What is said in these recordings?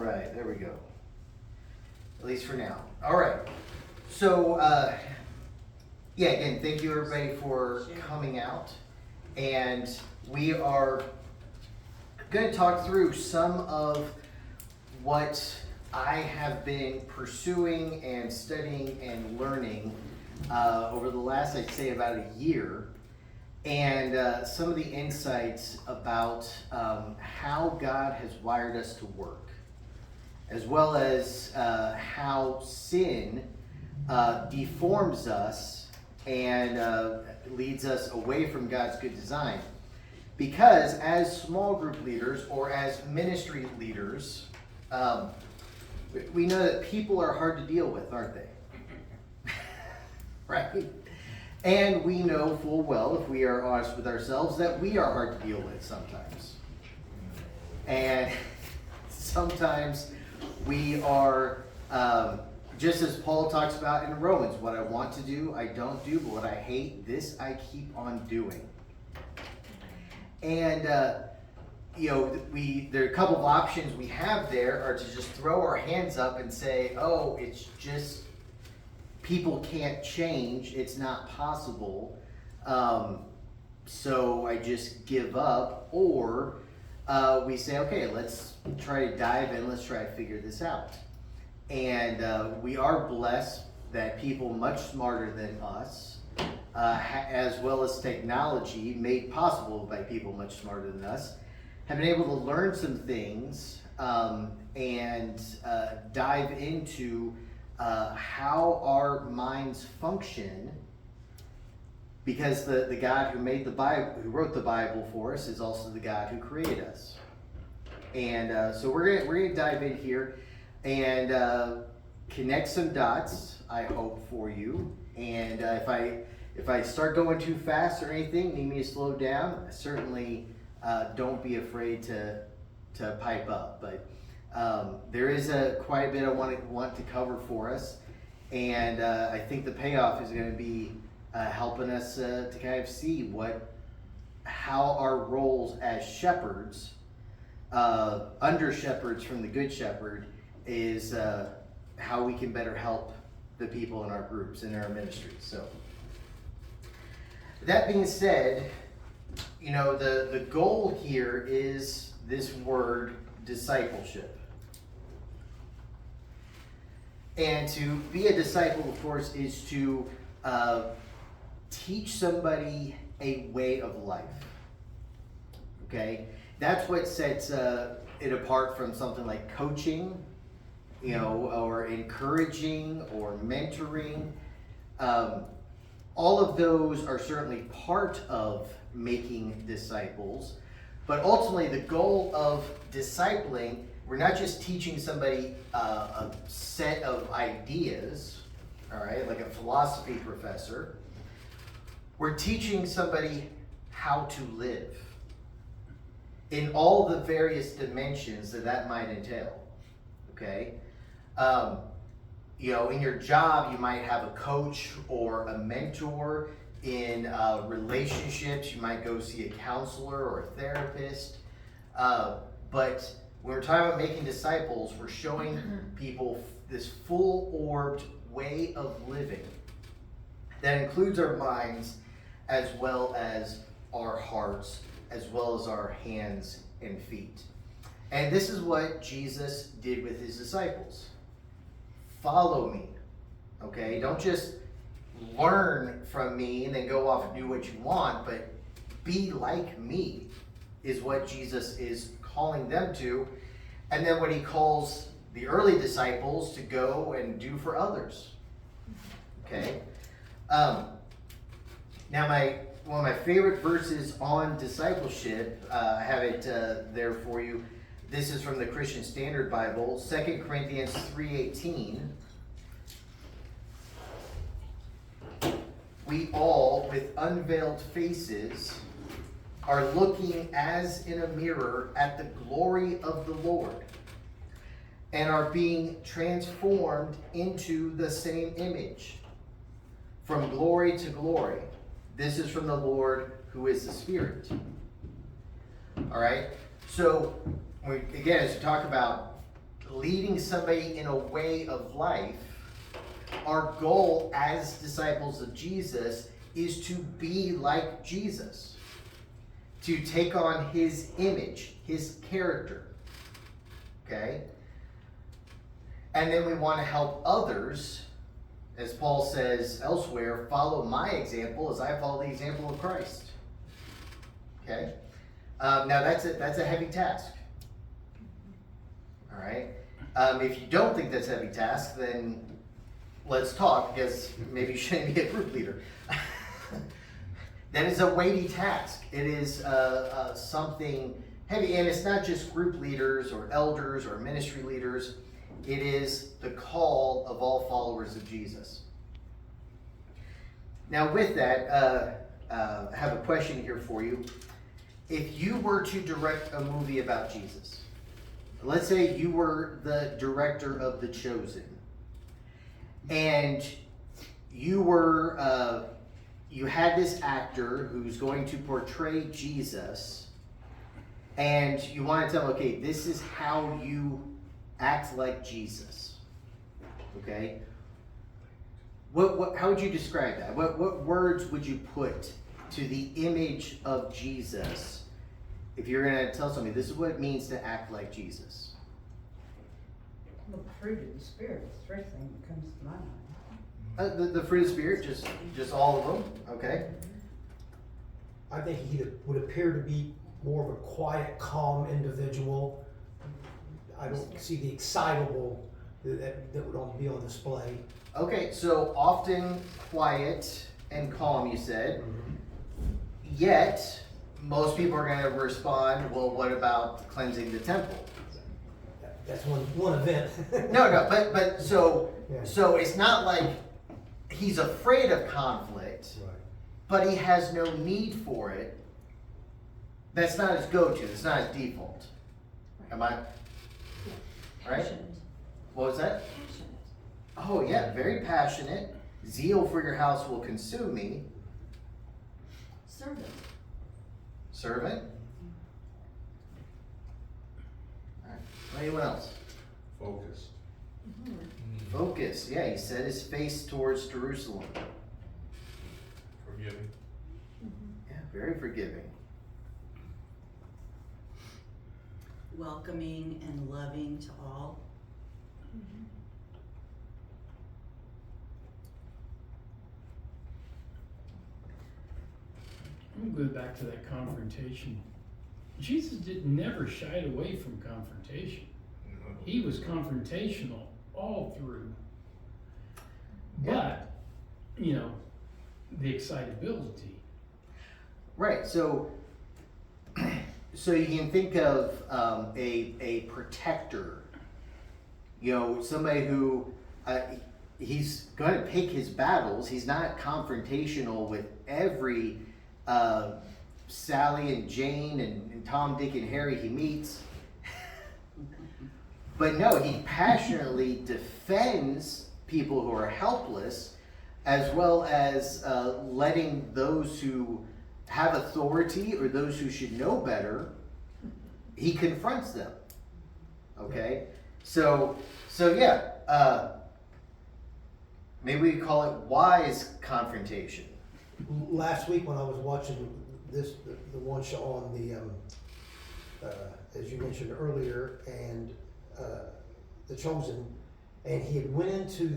right, there we go. At least for now. All right. So, yeah, again, thank you everybody for coming out. And we are going to talk through some of what I have been pursuing and studying and learning over the last, I'd say, about a year. And some of the insights about how God has wired us to work, as well as how sin deforms us and leads us away from God's good design. Because as small group leaders or as ministry leaders, we know that people are hard to deal with, aren't they? Right? And we know full well, if we are honest with ourselves, that we are hard to deal with sometimes. And sometimes we are, just as Paul talks about in Romans, what I want to do, I don't do, but what I hate, this I keep on doing. And, there are a couple of options we have there are to just throw our hands up and say, oh, it's just, people can't change, it's not possible, so I just give up. Or we say, okay, let's try to dive in, let's try to figure this out. And we are blessed that people much smarter than us, as well as technology made possible by people much smarter than us, have been able to learn some things and dive into how our minds function, because the God who made the Bible, who wrote the Bible for us, is also the God who created us. And so we're gonna dive in here and connect some dots, I hope, for you. And if I start going too fast or anything, need me to slow down, certainly don't be afraid to pipe up. But there is quite a bit I want to cover for us, and I think the payoff is going to be helping us to kind of see how our roles as shepherds, under shepherds from the Good Shepherd, is how we can better help the people in our groups, in our ministries. So, that being said, the goal here is this word, discipleship. And to be a disciple, of course, is to teach somebody a way of life. Okay? That's what sets it apart from something like coaching, or encouraging or mentoring. All of those are certainly part of making disciples, but ultimately the goal of discipling, we're not just teaching somebody a set of ideas, all right, like a philosophy professor. We're teaching somebody how to live in all the various dimensions that might entail, okay? In your job, you might have a coach or a mentor. In relationships, you might go see a counselor or a therapist. But when we're talking about making disciples, we're showing people this full-orbed way of living that includes our minds as well as our hearts, as well as our hands and feet. And this is what Jesus did with his disciples. Follow me, okay? Don't just learn from me and then go off and do what you want, but be like me is what Jesus is calling them to, and then what he calls the early disciples to go and do for others. Okay? Now one of my favorite verses on discipleship, I have it there for you. This is from the Christian Standard Bible, 2 Corinthians 3:18. We all, with unveiled faces, are looking as in a mirror at the glory of the Lord, and are being transformed into the same image, from glory to glory. This is from the Lord, who is the Spirit. All right? So, again, as we talk about leading somebody in a way of life, our goal as disciples of Jesus is to be like Jesus, to take on his image, his character. Okay? And then we want to help others, as Paul says elsewhere, follow my example as I follow the example of Christ. Okay? Now that's a heavy task. All right? If you don't think that's a heavy task, then let's talk, because maybe you shouldn't be a group leader. That is a weighty task. It is something heavy, and it's not just group leaders or elders or ministry leaders. It is the call of all followers of Jesus. Now with that, I have a question here for you. If you were to direct a movie about Jesus, let's say you were the director of The Chosen, and you were you had this actor who's going to portray Jesus, and you want to tell him, okay, this is how you act like Jesus. Okay? How would you describe that? What words would you put to the image of Jesus if you're going to tell somebody this is what it means to act like Jesus? The fruit of the Spirit is the first thing that comes to my mind. The fruit of the Spirit, just all of them, okay? I think he would appear to be more of a quiet, calm individual. I don't see the excitable that would be on display. Okay, so often quiet and calm, you said. Yet, most people are going to respond, well, what about cleansing the temple? That's one event. No, but so Yeah. so it's not like he's afraid of conflict, Right. but he has no need for it. That's not his go-to. It's not his default. Am I right? Passionate. What was that? Passionate. Oh yeah, very passionate. Zeal for your house will consume me. Servant. Servant. All right. Anyone else? Focused. Focus. Yeah, he set his face towards Jerusalem. Forgiving. Yeah, very forgiving. Welcoming and loving to all. I'm going to go back to that confrontation. Jesus never shied away from confrontation. No. He was confrontational all through. Yeah. But, the excitability. Right. So you can think of a protector. Somebody who he's going to pick his battles. He's not confrontational with every Sally and Jane and Tom, Dick, and Harry he meets. But no, he passionately defends people who are helpless, as well as letting those who have authority or those who should know better, he confronts them. Okay? So yeah, maybe we call it wise confrontation. Last week when I was watching the one show on the, as you mentioned earlier, and The Chosen, and he had went into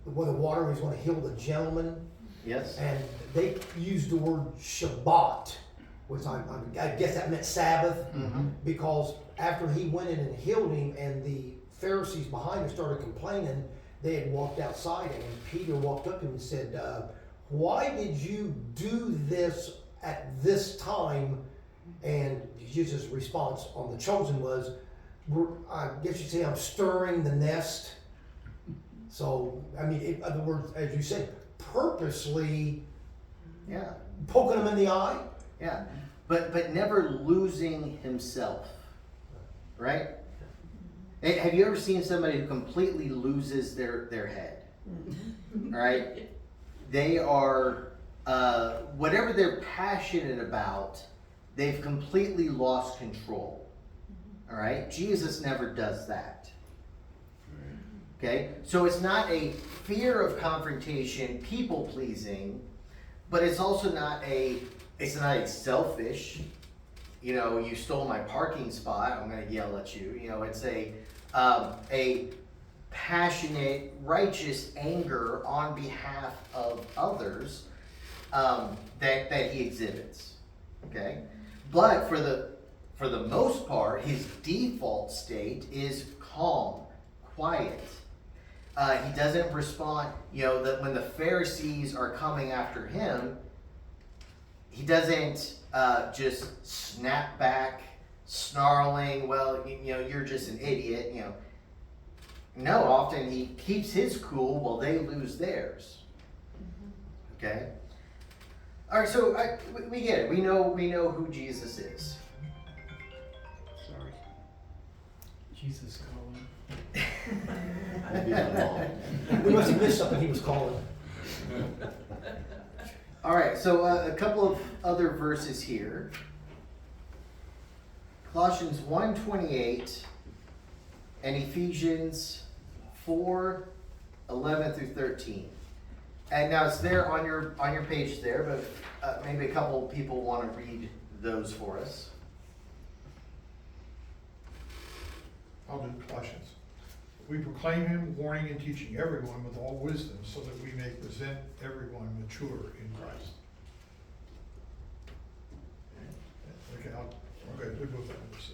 where the water was going to heal the gentleman, Yes? and they used the word Shabbat, which I guess that meant Sabbath, because after he went in and healed him, and the Pharisees behind him started complaining, they had walked outside, and Peter walked up to him and said, why did you do this at this time? And Jesus' response on The Chosen was, I guess you'd say, I'm stirring the nest. So, I mean, in other words, as you said, purposely Yeah. poking him in the eye. Yeah. But never losing himself. Right? Hey, have you ever seen somebody who completely loses their head? All right? They are, whatever they're passionate about, they've completely lost control. All right? Jesus never does that. Okay? So it's not a fear of confrontation, people pleasing, but it's also not a selfish, you stole my parking spot, I'm going to yell at you. It's a passionate, righteous anger on behalf of others that he exhibits. Okay? But for the most part, his default state is calm, quiet. He doesn't respond, that when the Pharisees are coming after him, he doesn't just snap back, snarling, well, you're just an idiot, No, often he keeps his cool while they lose theirs. Okay? All right, so we get it. We know who Jesus is. Sorry. Jesus calling. Maybe I'm wrong. We must have missed something he was calling. All right, so a couple of other verses here. Colossians 1:28 and Ephesians 4:11 through 13. And now it's there on your page there, but maybe a couple of people want to read those for us. I'll do Colossians. We proclaim him, warning and teaching everyone with all wisdom, so that we may present everyone mature in Christ. Okay, we both have this.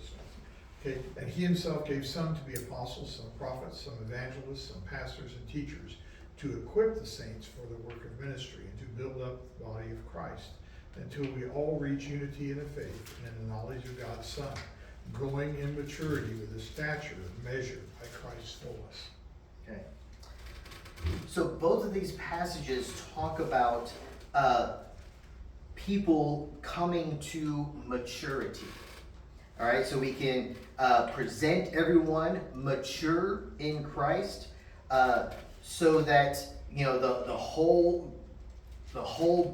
Okay, and he himself gave some to be apostles, some prophets, some evangelists, some pastors and teachers, to equip the saints for the work of ministry and to build up the body of Christ, until we all reach unity in the faith and in the knowledge of God's Son, growing in maturity with the stature measured by Christ's fullness. Okay. So both of these passages talk about people coming to maturity. All right, so we can present everyone mature in Christ, so that the whole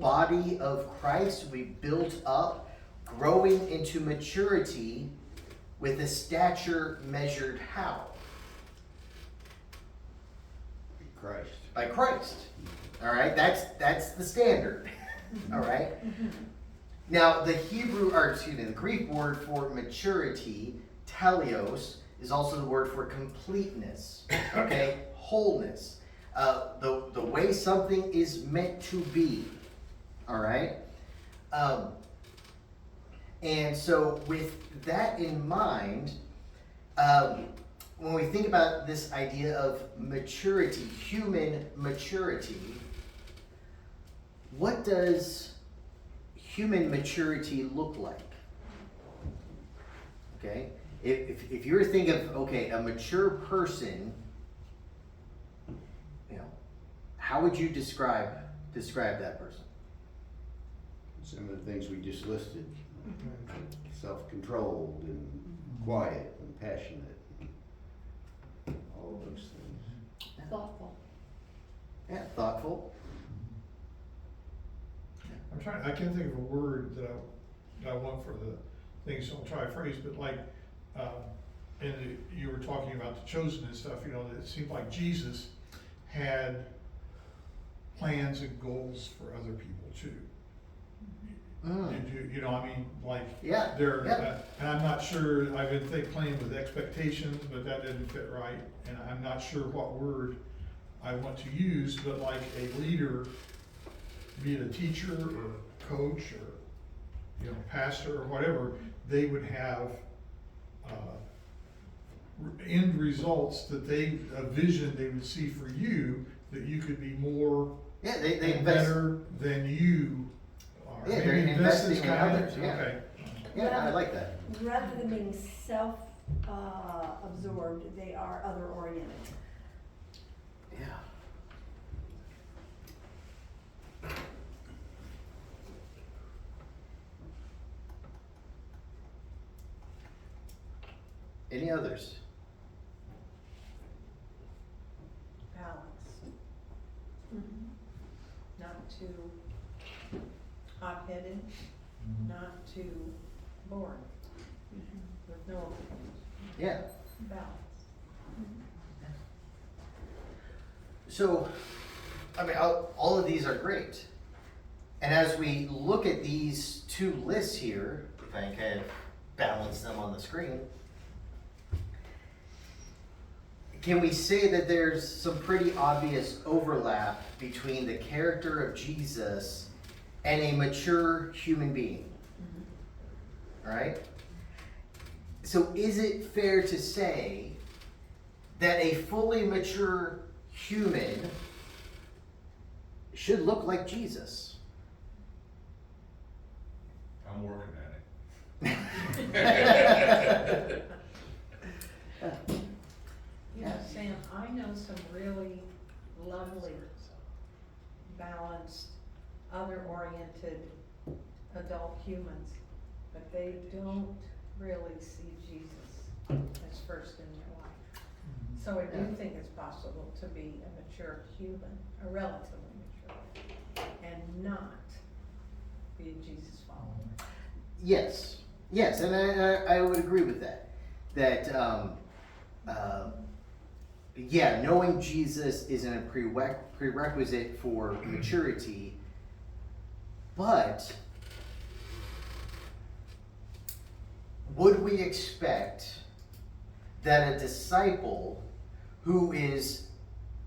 body of Christ will be built up, growing into maturity with a stature measured how? Christ. By Christ. All right, that's the standard. All right. Now the the Greek word for maturity, teleos, is also the word for completeness. Okay, wholeness. The way something is meant to be. All right. And so with that in mind, when we think about this idea of maturity, human maturity, what does human maturity look like? Okay? If you were to think of, a mature person, how would you describe that person? Some of the things we just listed. Self-controlled and quiet and passionate. All those things. Thoughtful. Yeah, thoughtful. I can't think of a word that I want for the thing, so I'll try a phrase, but you were talking about the chosen and stuff, it seemed like Jesus had plans and goals for other people too. Yeah. And I'm not sure, I've been playing with expectations, but that didn't fit right, and I'm not sure what word I want to use, but like a leader, be it a teacher or coach or pastor or whatever, they would have end results a vision they would see for you, that you could be more they invest better than you are. Yeah, Maybe they're investing in kind of- others, yeah. Okay. Yeah, I like that. Rather than being absorbed, they are other oriented. Yeah. Any others? Balance. Not too hot-headed, not too boring, with no opinions. Yeah. balance. So, I mean, all of these are great. And as we look at these two lists here, if I kind of balance them on the screen, can we say that there's some pretty obvious overlap between the character of Jesus and a mature human being? All right? So is it fair to say that a fully mature human should look like Jesus? I'm working at it. Yeah, Sam, I know some really lovely, balanced, other-oriented adult humans, but they don't really see Jesus as first in their life. So I do think it's possible to be a mature human, a relatively mature, and not be a Jesus follower. Yes, yes, and I would agree with that. That, yeah, knowing Jesus isn't a prerequisite for maturity, but would we expect that a disciple who is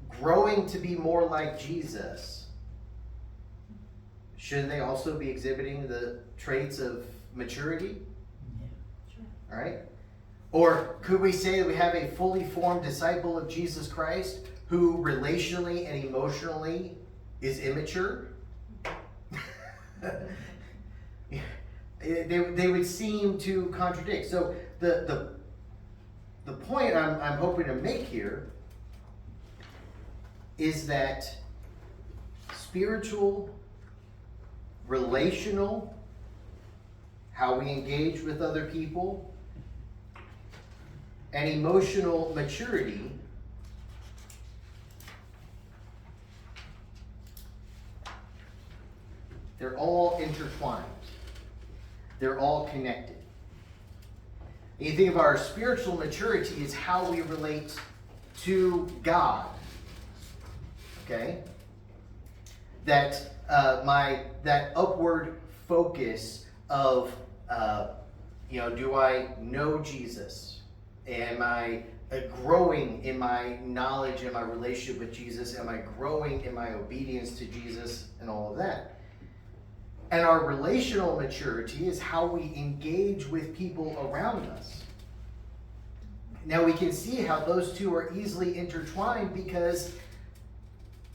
growing to be more like Jesus, shouldn't they also be exhibiting the traits of maturity? All right? Or could we say that we have a fully formed disciple of Jesus Christ who relationally and emotionally is immature? They would seem to contradict. So the point I'm hoping to make here is that spiritual, relational, how we engage with other people, and emotional maturity they're all intertwined. They're all connected. And you think of our spiritual maturity as how we relate to God. Okay? That that upward focus of do I know Jesus? Am I growing in my knowledge and my relationship with Jesus? Am I growing in my obedience to Jesus and all of that? And our relational maturity is how we engage with people around us. Now we can see how those two are easily intertwined because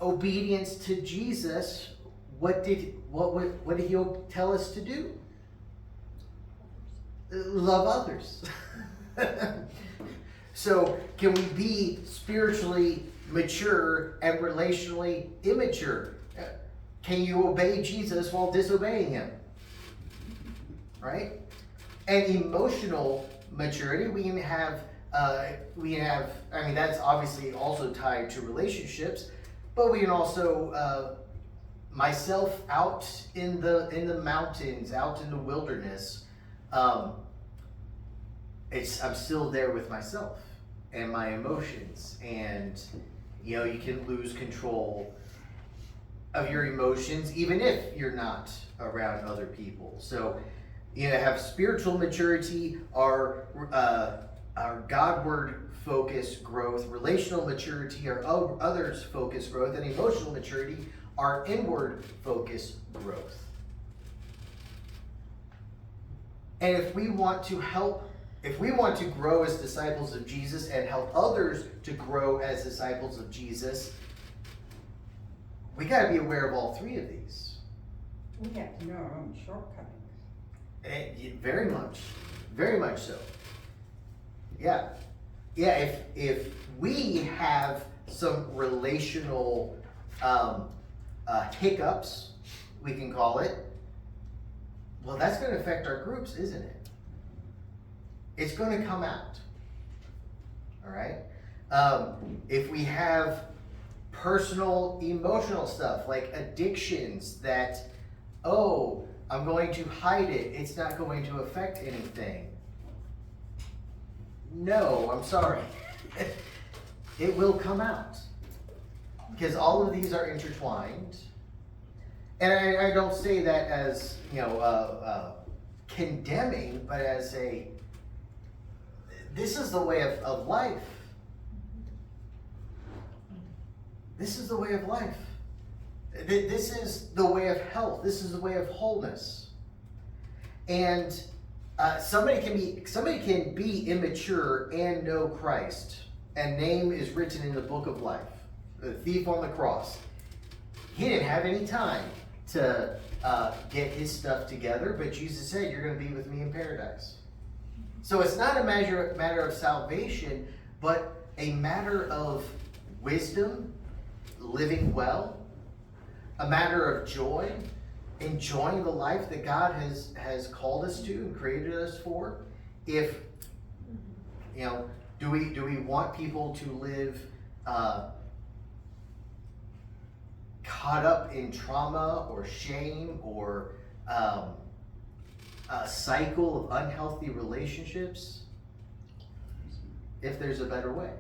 obedience to Jesus, what did he tell us to do? Love others. So can we be spiritually mature and relationally immature? Can you obey Jesus while disobeying him? Right? And emotional maturity, we can have, that's obviously also tied to relationships, but we can also, myself out in the mountains, out in the wilderness, I'm still there with myself and my emotions, and you can lose control of your emotions even if you're not around other people. So have spiritual maturity, our Godward focused growth, relational maturity, our others focused growth, and emotional maturity, our inward focused growth. And if we want to grow as disciples of Jesus and help others to grow as disciples of Jesus, we got to be aware of all three of these. We have to know our own shortcomings. Very much so. Yeah. If we have some relational hiccups, we can call it, well, that's going to affect our groups, isn't it? It's going to come out. All right? If we have personal, emotional stuff like addictions that, I'm going to hide it, it's not going to affect anything. No, I'm sorry. It will come out. Because all of these are intertwined. And I don't say that as, condemning, but as this is the way of life. This is the way of life. This is the way of health. This is the way of wholeness. And somebody can be immature and know Christ, and name is written in the book of life. The thief on the cross. He didn't have any time to get his stuff together, but Jesus said, "You're going to be with me in paradise." So it's not a matter of salvation, but a matter of wisdom, living well, a matter of joy, enjoying the life that God has called us to and created us for. If do we want people to live caught up in trauma or shame or a cycle of unhealthy relationships? If there's a better way,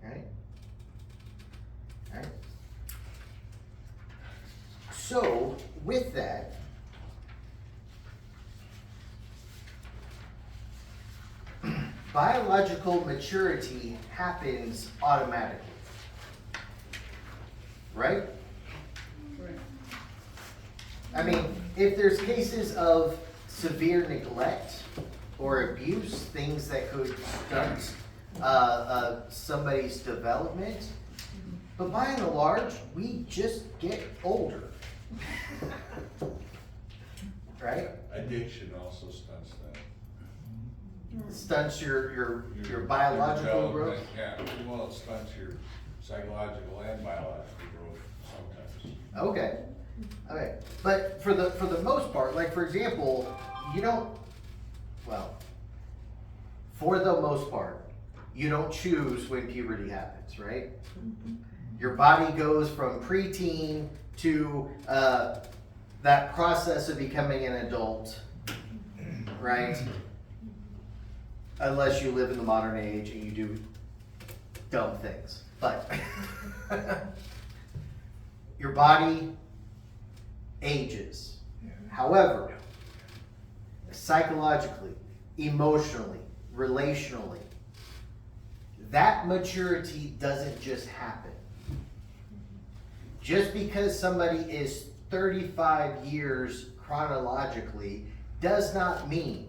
right? So, with that, biological maturity happens automatically, right? I mean, if there's cases of severe neglect or abuse, things that could stunt somebody's development, but by and large, we just get older. Right? Addiction also stunts that. Stunts your biological growth. Yeah, well, it stunts your psychological and biological growth sometimes. Okay. But for the most part, like for example, for the most part, you don't choose when puberty happens, right? Your body goes from preteen to that process of becoming an adult, right? Unless you live in the modern age and you do dumb things. But your body ages. However, psychologically, emotionally, relationally, that maturity doesn't just happen. Just because somebody is 35 years chronologically does not mean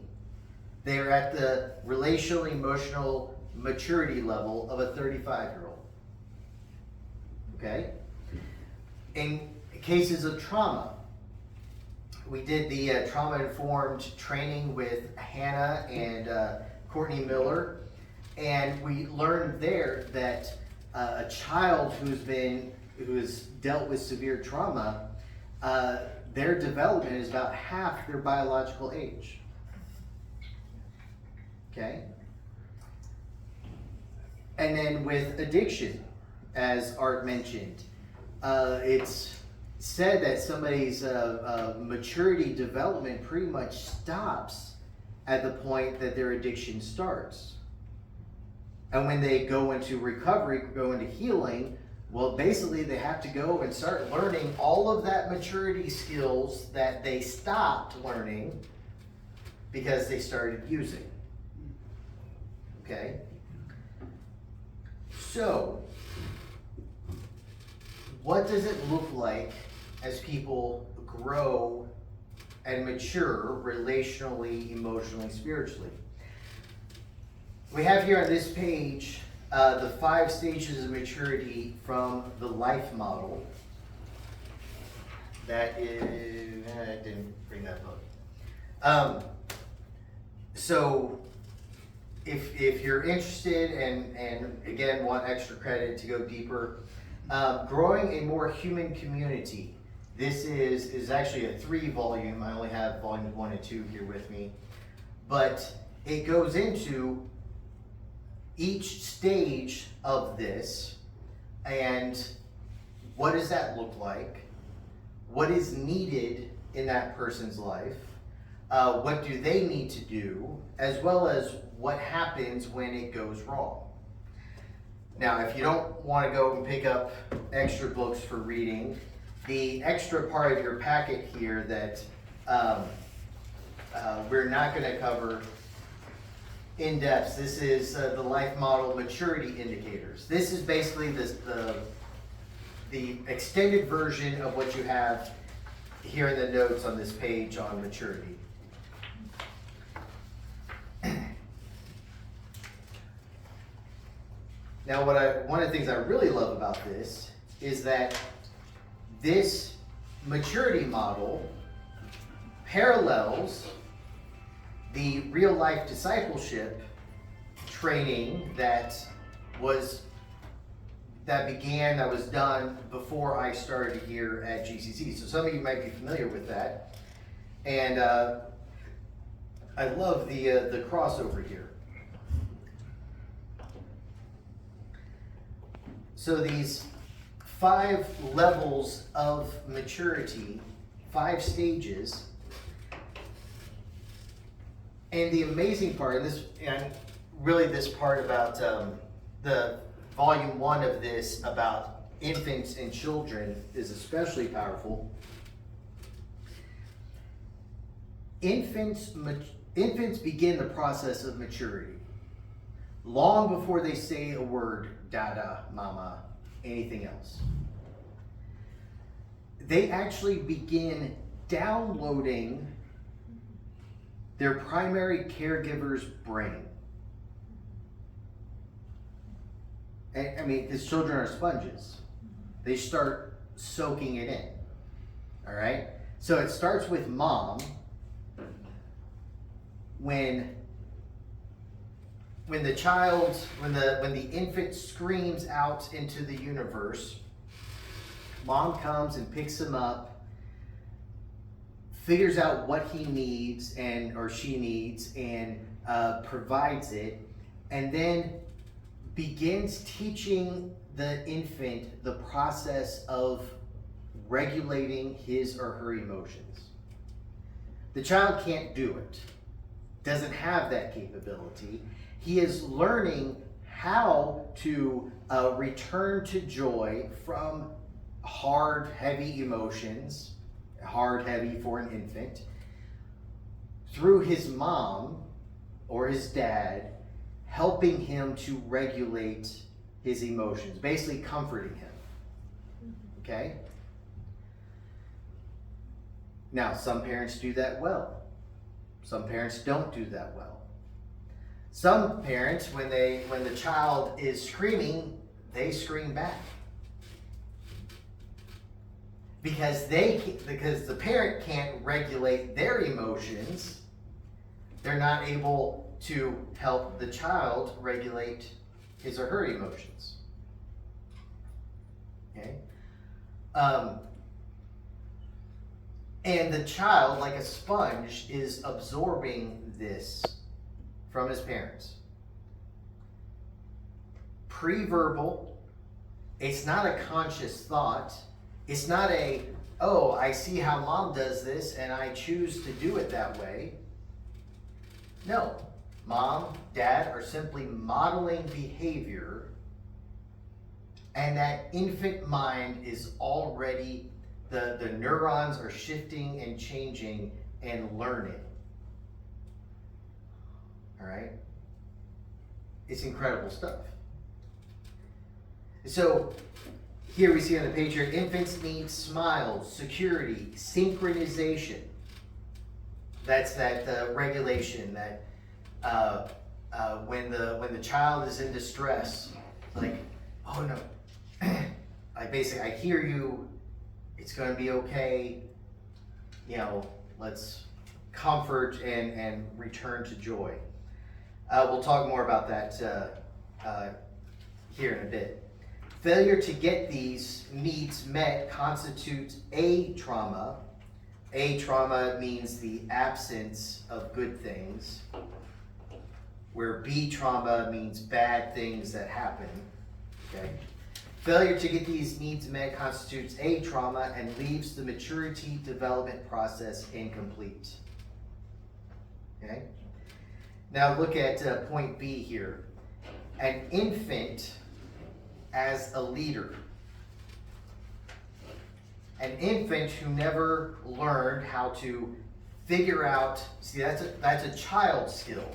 they're at the relational, emotional maturity level of a 35-year-old. Okay? In cases of trauma, we did the trauma-informed training with Hannah and Courtney Miller, and we learned there that a child who has dealt with severe trauma, their development is about half their biological age. Okay? And then with addiction, as Art mentioned, it's said that somebody's maturity development pretty much stops at the point that their addiction starts. And when they go into recovery, go into healing, well, basically they have to go and start learning all of that maturity skills that they stopped learning because they started using. Okay? So, what does it look like as people grow and mature relationally, emotionally, spiritually? We have here on this page the 5 stages of maturity from the life model. That is, I didn't bring that book. So if you're interested and again want extra credit to go deeper, growing a more human community. This is actually a 3-volume. I only have volumes 1 and 2 here with me, but it goes into each stage of this and what does that look like? What is needed in that person's life? what do they need to do, as well as what happens when it goes wrong. Now, if you don't want to go and pick up extra books for reading, the extra part of your packet here that we're not going to cover in depth, this is the life model maturity indicators. This is basically the extended version of what you have here in the notes on this page on maturity. Now, one of the things I really love about this is that this maturity model parallels the real life discipleship training that was done before I started here at GCC. So some of you might be familiar with that. And I love the crossover here. So these 5 levels of maturity, 5 stages. And the amazing part, and really this part about the volume 1 of this about infants and children is especially powerful. Infants begin the process of maturity long before they say a word, dada, mama, anything else. They actually begin downloading their primary caregiver's brain. And, I mean, because children are sponges. They start soaking it in. All right? So it starts with mom. When the infant screams out into the universe, mom comes and picks him up, figures out what he needs or she needs, and provides it, and then begins teaching the infant the process of regulating his or her emotions. The child can't do it, doesn't have that capability. He is learning how to return to joy from hard, heavy emotions, hard, heavy for an infant, through his mom or his dad helping him to regulate his emotions, basically comforting him. Okay? Now, some parents do that well. Some parents don't do that well. Some parents, when the child is screaming, they scream back. Because the parent can't regulate their emotions, they're not able to help the child regulate his or her emotions. Okay? And the child, like a sponge, is absorbing this from his parents. Pre-verbal, it's not a conscious thought. It's not I see how mom does this and I choose to do it that way. No, mom, dad are simply modeling behavior, and that infant mind is already, the neurons are shifting and changing and learning. All right? It's incredible stuff. So, here we see on the page here, infants need smiles, security, synchronization. That's that regulation that when the child is in distress, like, oh no, I hear you, it's going to be okay, let's comfort and return to joy. We'll talk more about that here in a bit. Failure to get these needs met constitutes A trauma. A trauma means the absence of good things, where B trauma means bad things that happen. Okay? Failure to get these needs met constitutes A trauma and leaves the maturity development process incomplete. Okay? Now look at point B here. An infant as a leader. An infant who never learned how to figure out, see, that's a child skill.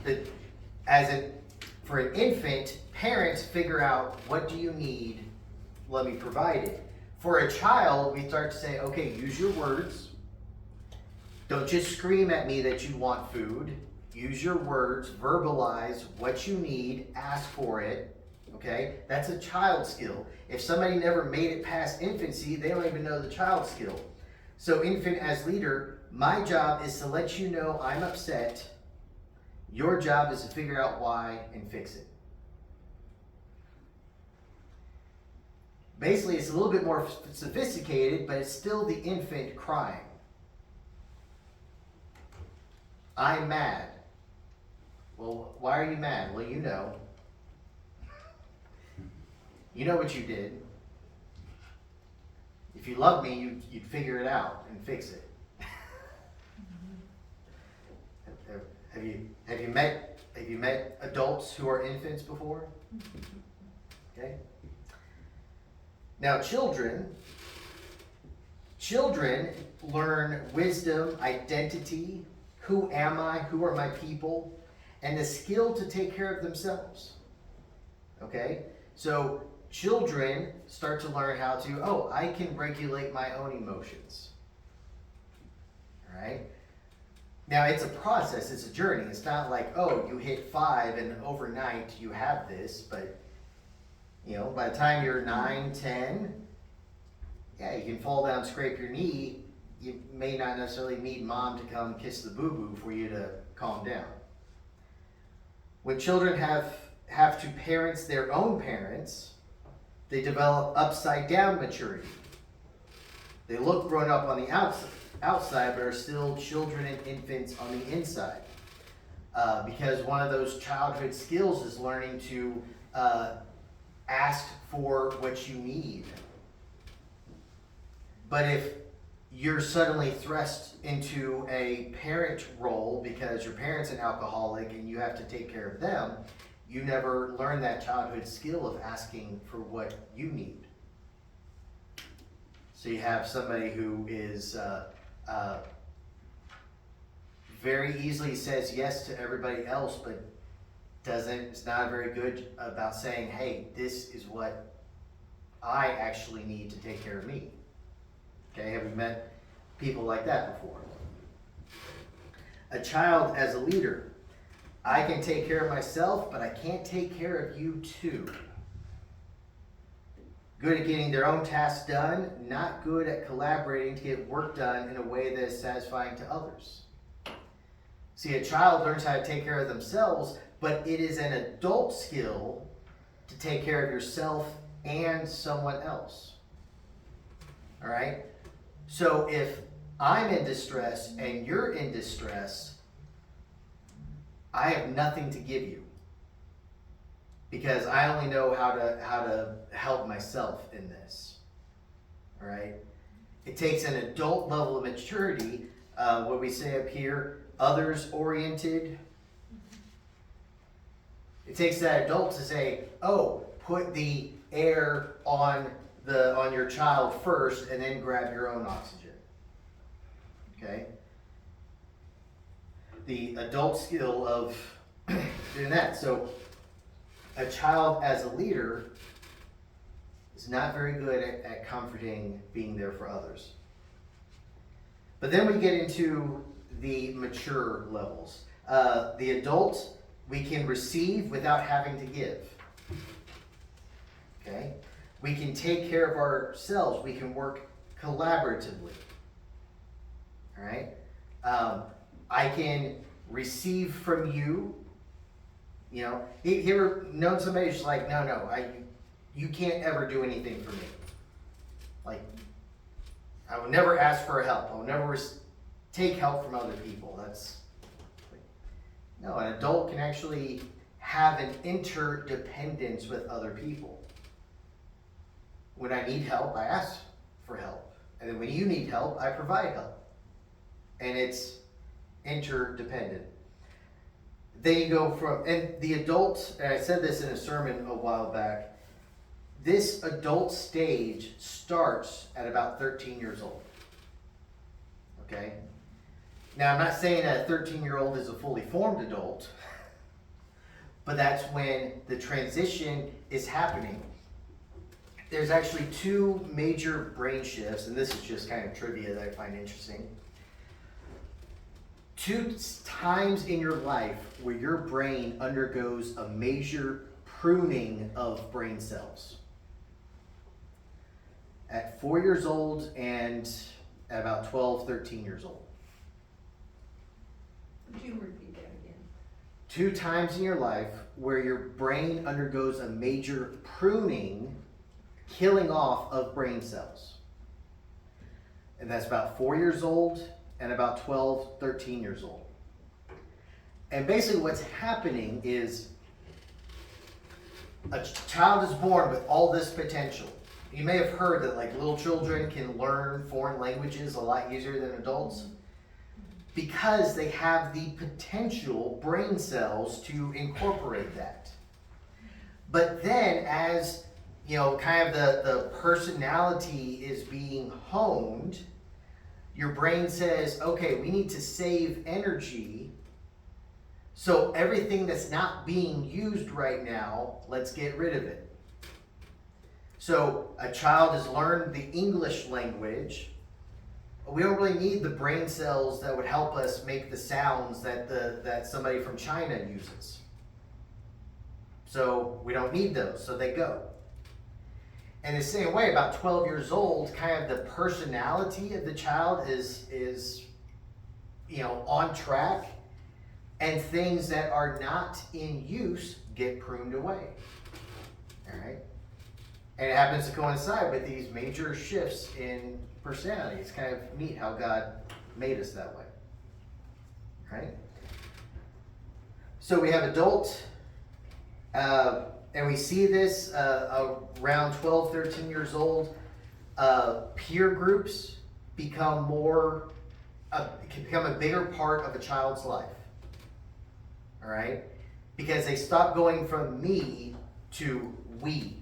That for an infant, parents figure out, what do you need? Let me provide it. For a child, we start to say, okay, use your words. Don't just scream at me that you want food. Use your words, verbalize what you need, ask for it. Okay? That's a child skill. If somebody never made it past infancy, they don't even know the child skill. So, infant as leader, my job is to let you know I'm upset. Your job is to figure out why and fix it. Basically, it's a little bit more sophisticated, but it's still the infant crying. I'm mad. Well, why are you mad? Well, you know. You know what you did. If you loved me, you'd figure it out and fix it. Have you met adults who are infants before? Okay. Now, children learn wisdom, identity, who am I, who are my people, and the skill to take care of themselves. Okay? So, children start to learn how to, I can regulate my own emotions. All right? Now, it's a process, it's a journey. It's not like, you hit 5 and overnight you have this, but by the time you're 9, 10, you can fall down, scrape your knee. You may not necessarily need mom to come kiss the boo-boo for you to calm down. When children have to parent their own parents, they develop upside down maturity. They look grown up on the outside, but are still children and infants on the inside. Because one of those childhood skills is learning to ask for what you need. But if you're suddenly thrust into a parent role because your parent's an alcoholic and you have to take care of them, you never learn that childhood skill of asking for what you need. So you have somebody who is very easily says yes to everybody else, but is not very good about saying, hey, this is what I actually need to take care of me. Okay, have you met people like that before? A child as a leader. I can take care of myself, but I can't take care of you too. Good at getting their own tasks done, not good at collaborating to get work done in a way that is satisfying to others. See, a child learns how to take care of themselves, but it is an adult skill to take care of yourself and someone else. All right? So if I'm in distress and you're in distress, I have nothing to give you because I only know how to help myself in this. All right? It takes an adult level of maturity, what we say up here, others-oriented. It takes that adult to say, put the air on your child first and then grab your own oxygen. Okay? The adult skill of doing that. So a child as a leader is not very good at comforting, being there for others. But then we get into the mature levels. The adult, we can receive without having to give. Okay? We can take care of ourselves. We can work collaboratively. All right? I can receive from you. You know, you ever known somebody who's like, no, you can't ever do anything for me. Like, I will never ask for help. I will never take help from other people. No, an adult can actually have an interdependence with other people. When I need help, I ask for help. And then when you need help, I provide help. And it's interdependent. They go from, and the adult, and I said this in a sermon a while back, this adult stage starts at about 13 years old. Okay? Now, I'm not saying that a 13-year-old is a fully formed adult, but that's when the transition is happening. There's actually two major brain shifts, and this is just kind of trivia that I find interesting. Two times in your life where your brain undergoes a major pruning of brain cells. At 4 years old and at about 12, 13 years old. Would you repeat that again? Two times in your life where your brain undergoes a major pruning, killing off of brain cells. And that's about 4 years old and about 12, 13 years old. And basically what's happening is a child is born with all this potential. You may have heard that like little children can learn foreign languages a lot easier than adults because they have the potential brain cells to incorporate that. But then as kind of the personality is being honed, your brain says, okay, we need to save energy. So everything that's not being used right now, let's get rid of it. So a child has learned the English language. We don't really need the brain cells that would help us make the sounds that somebody from China uses. So we don't need those, so they go. And the same way, about 12 years old, kind of the personality of the child is on track, and things that are not in use get pruned away. All right? And it happens to coincide with these major shifts in personality. It's kind of neat how God made us that way. Right? So we have adult, and we see this around 12, 13 years old. Peer groups become can become a bigger part of a child's life. All right? Because they stop going from me to we.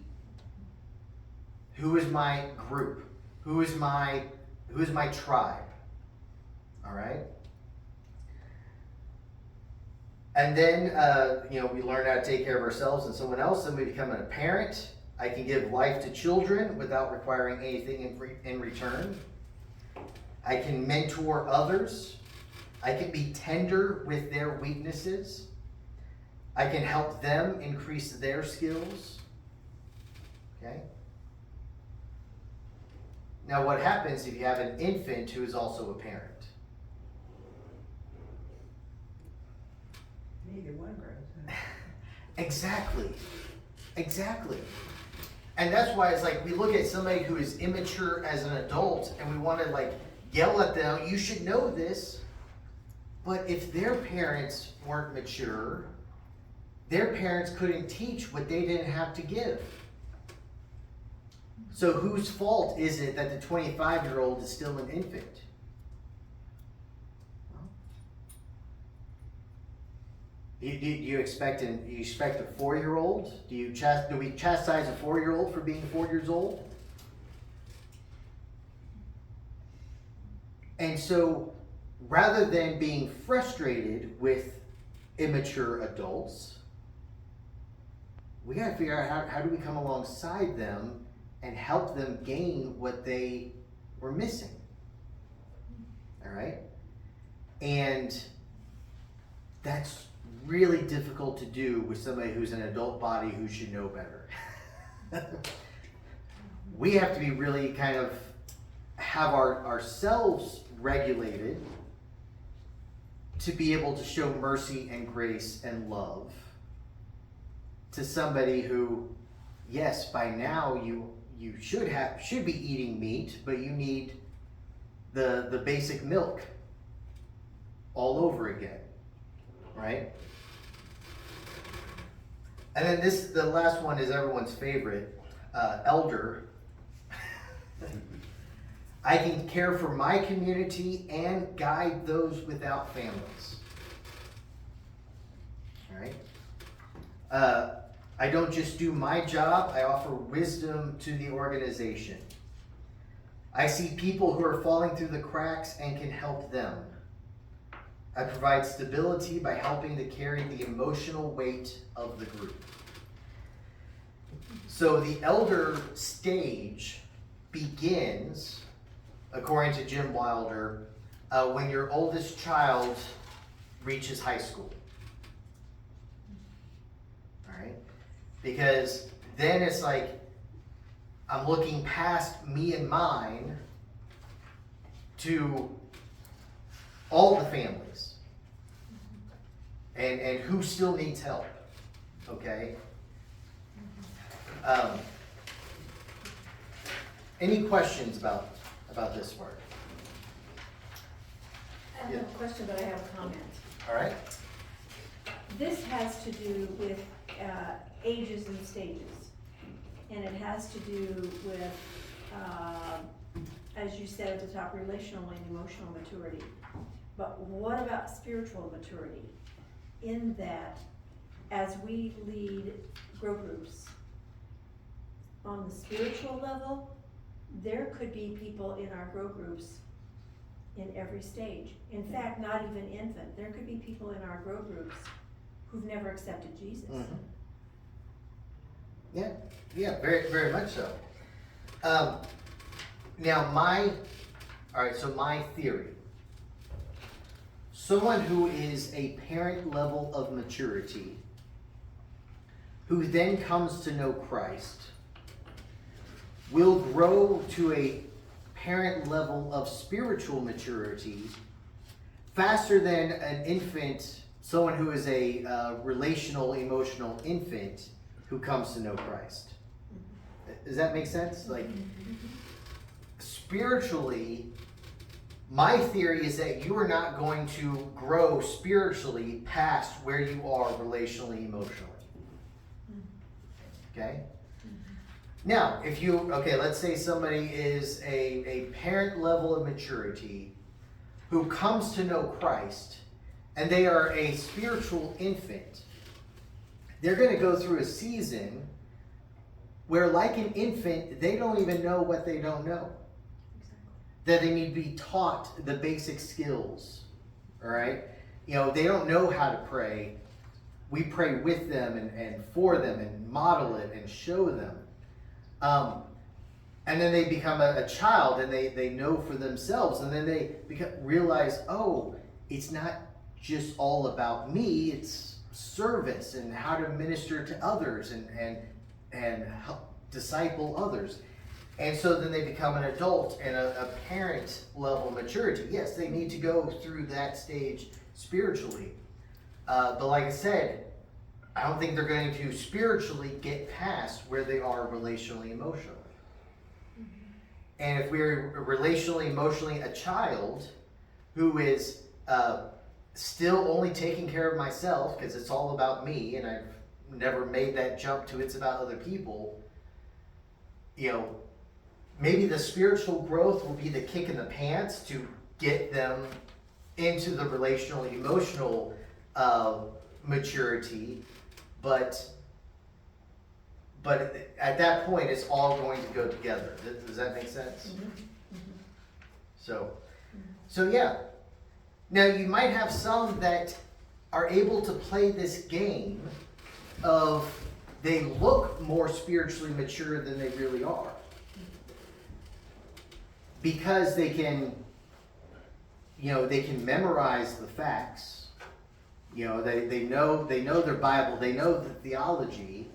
Who is my group? Who is my tribe? All right? And then, we learn how to take care of ourselves and someone else, and we become a parent. I can give life to children without requiring anything in return. I can mentor others. I can be tender with their weaknesses. I can help them increase their skills. Okay? Now, what happens if you have an infant who is also a parent? Neither one grows. Exactly. And that's why it's like we look at somebody who is immature as an adult and we want to yell at them, you should know this. But if their parents weren't mature, their parents couldn't teach what they didn't have to give. So whose fault is it that the 25-year-old is still an infant? Do you expect a 4-year-old? Do we chastise a 4-year-old for being 4 years old? And so, rather than being frustrated with immature adults, we got to figure out how do we come alongside them and help them gain what they were missing. All right? And that's really difficult to do with somebody who's an adult body who should know better. We have to be really kind of have ourselves regulated to be able to show mercy and grace and love to somebody who, yes, by now you should be eating meat, but you need the basic milk all over again, right? And then the last one is everyone's favorite, elder. I can care for my community and guide those without families. All right? I don't just do my job, I offer wisdom to the organization. I see people who are falling through the cracks and can help them. I provide stability by helping to carry the emotional weight of the group. So the elder stage begins, according to Jim Wilder, when your oldest child reaches high school. All right? Because then it's like, I'm looking past me and mine to all the families and who still needs help. Okay? Any questions about this part? I have a question, but I have a comment. All right? This has to do with ages and stages. And it has to do with, as you said at the top, relational and emotional maturity. But what about spiritual maturity? In that, as we lead grow groups, on the spiritual level, there could be people in our grow groups in every stage. In fact, not even infant. There could be people in our grow groups who've never accepted Jesus. Mm-hmm. Yeah, very, very much so. Now my theory. Someone who is a parent level of maturity, who then comes to know Christ, will grow to a parent level of spiritual maturity faster than an infant, someone who is a relational, emotional infant who comes to know Christ. Does that make sense? Like, spiritually, my theory is that you are not going to grow spiritually past where you are relationally, emotionally. Okay? Now, let's say somebody is a parent level of maturity who comes to know Christ, and they are a spiritual infant. They're going to go through a season where, like an infant, they don't even know what they don't know. That they need to be taught the basic skills. All right? They don't know how to pray. We pray with them and for them and model it and show them. And then they become a child and they know for themselves, and then they realize, oh, it's not just all about me, it's service and how to minister to others and help disciple others. And so then they become an adult and a parent level maturity. Yes, they need to go through that stage spiritually. But like I said, I don't think they're going to spiritually get past where they are relationally, emotionally. And if we're relationally, emotionally a child who is still only taking care of myself because it's all about me and I've never made that jump to it's about other people, maybe the spiritual growth will be the kick in the pants to get them into the relational, emotional maturity, but at that point, it's all going to go together. Does that make sense? So yeah. Now you might have some that are able to play this game of they look more spiritually mature than they really are. Because they can memorize the facts. They know their Bible, they know the theology.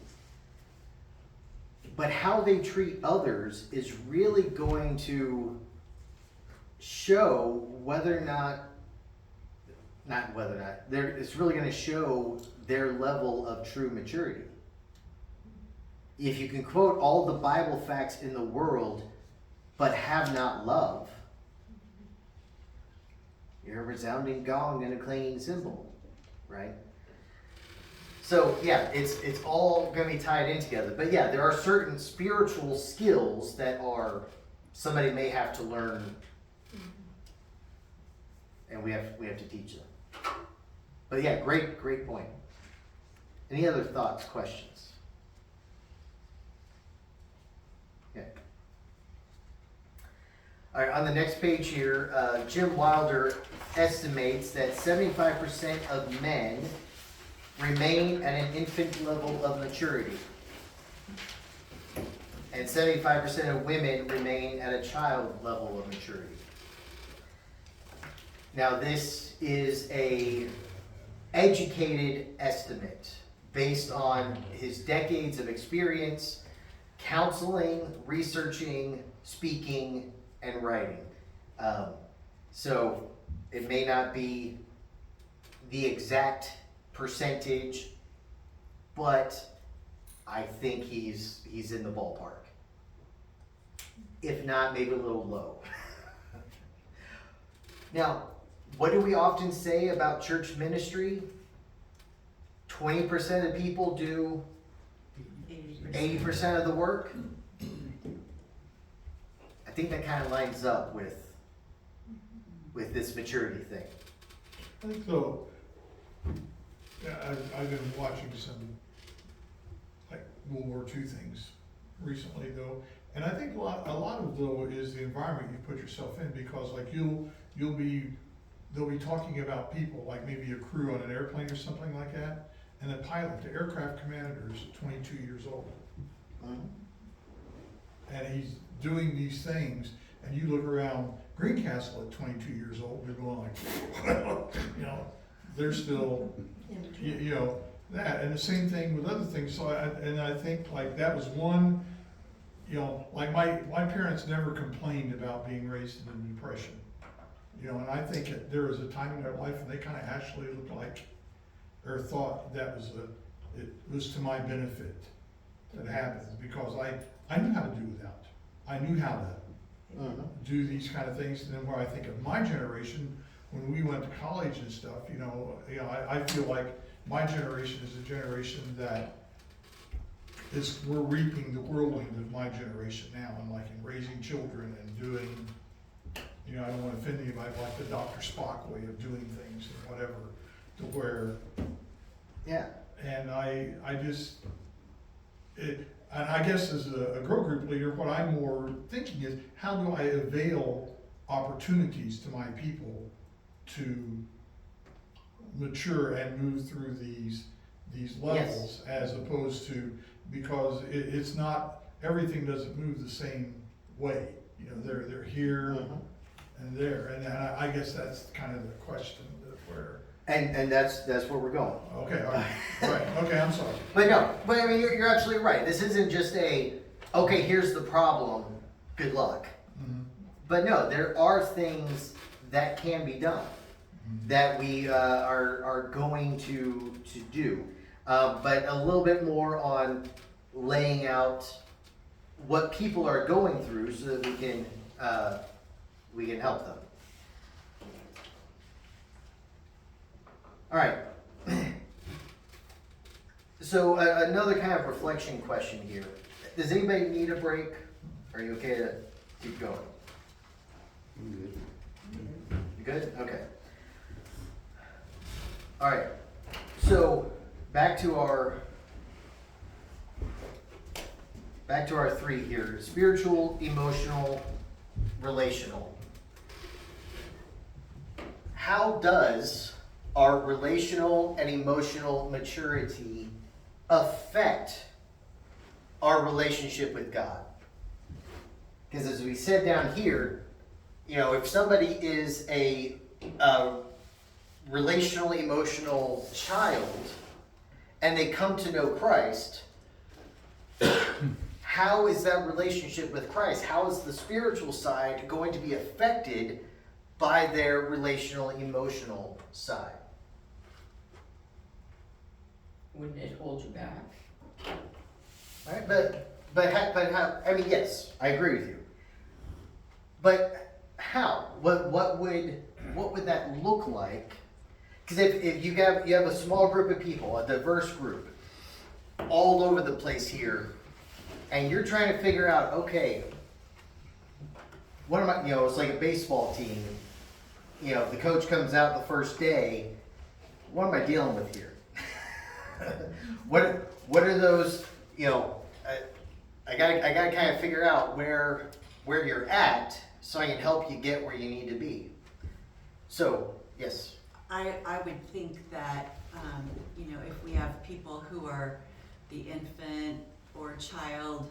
But how they treat others is really going to show it's really going to show their level of true maturity. If you can quote all the Bible facts in the world, but have not love, you're a resounding gong and a clanging cymbal, right? So yeah, it's all going to be tied in together. But yeah, there are certain spiritual skills that are somebody may have to learn, and we have to teach them. But yeah, great point. Any other thoughts, questions? Okay. All right, on the next page here, Jim Wilder estimates that 75% of men remain at an infant level of maturity, and 75% of women remain at a child level of maturity. Now, this is a educated estimate based on his decades of experience counseling, researching, speaking, and writing. So it may not be the exact percentage, but I think he's in the ballpark. If not, maybe a little low. Now, what do we often say about church ministry? 20% of people do 80% of the work. I think that kind of lines up with this maturity thing. I think so. Yeah, I've been watching some like World War II things recently though, and I think a lot of though is the environment you put yourself in, because like they'll be talking about people like maybe a crew on an airplane or something like that, and the pilot, the aircraft commander, is 22 years old, and he's doing these things, and you look around Greencastle at 22 years old, you're going like, you know, they're still, you know, that, and the same thing with other things. So I think like that was one, you know, like my parents never complained about being raised in the Depression, you know, and I think that there was a time in their life when they kind of actually looked like, or thought that it was to my benefit that happened, because I knew how to do without. I knew how to do these kind of things. And then where I think of my generation, when we went to college and stuff, you know, I feel like my generation is a generation that we're reaping the whirlwind of my generation now, and like in raising children and doing, you know, I don't want to offend anybody, like the Dr. Spock way of doing things and whatever, to where, yeah. And and I guess as a grow group leader, what I'm more thinking is, how do I avail opportunities to my people to mature and move through these levels, as opposed to, because it's not, everything doesn't move the same way. You know, they're here and there, and I guess that's kind of the question of where. And that's where we're going. Okay, all right, right, okay, I'm sorry. But I mean, you're absolutely right. This isn't just okay, here's the problem, good luck. But no, there are things that can be done that we are going to do. But a little bit more on laying out what people are going through so that we can help them. All right. So another kind of reflection question here. Does anybody need a break? Are you okay to keep going? I'm good. You good? Okay. All right. So back to our three here: spiritual, emotional, relational. How does our relational and emotional maturity affect our relationship with God? Because as we said down here, you know, if somebody is a relational, emotional child and they come to know Christ, how is that relationship with Christ? How is the spiritual side going to be affected by their relational, emotional side? Wouldn't it hold you back? Right? But how, I mean, yes, I agree with you. But how? What would that look like? Because if you have a small group of people, a diverse group, all over the place here, and you're trying to figure out, okay, One of my, it's like a baseball team. The coach comes out the first day. What am I dealing with here? What are those? I gotta kind of figure out where you're at so I can help you get where you need to be. So yes. I would think that, if we have people who are the infant or child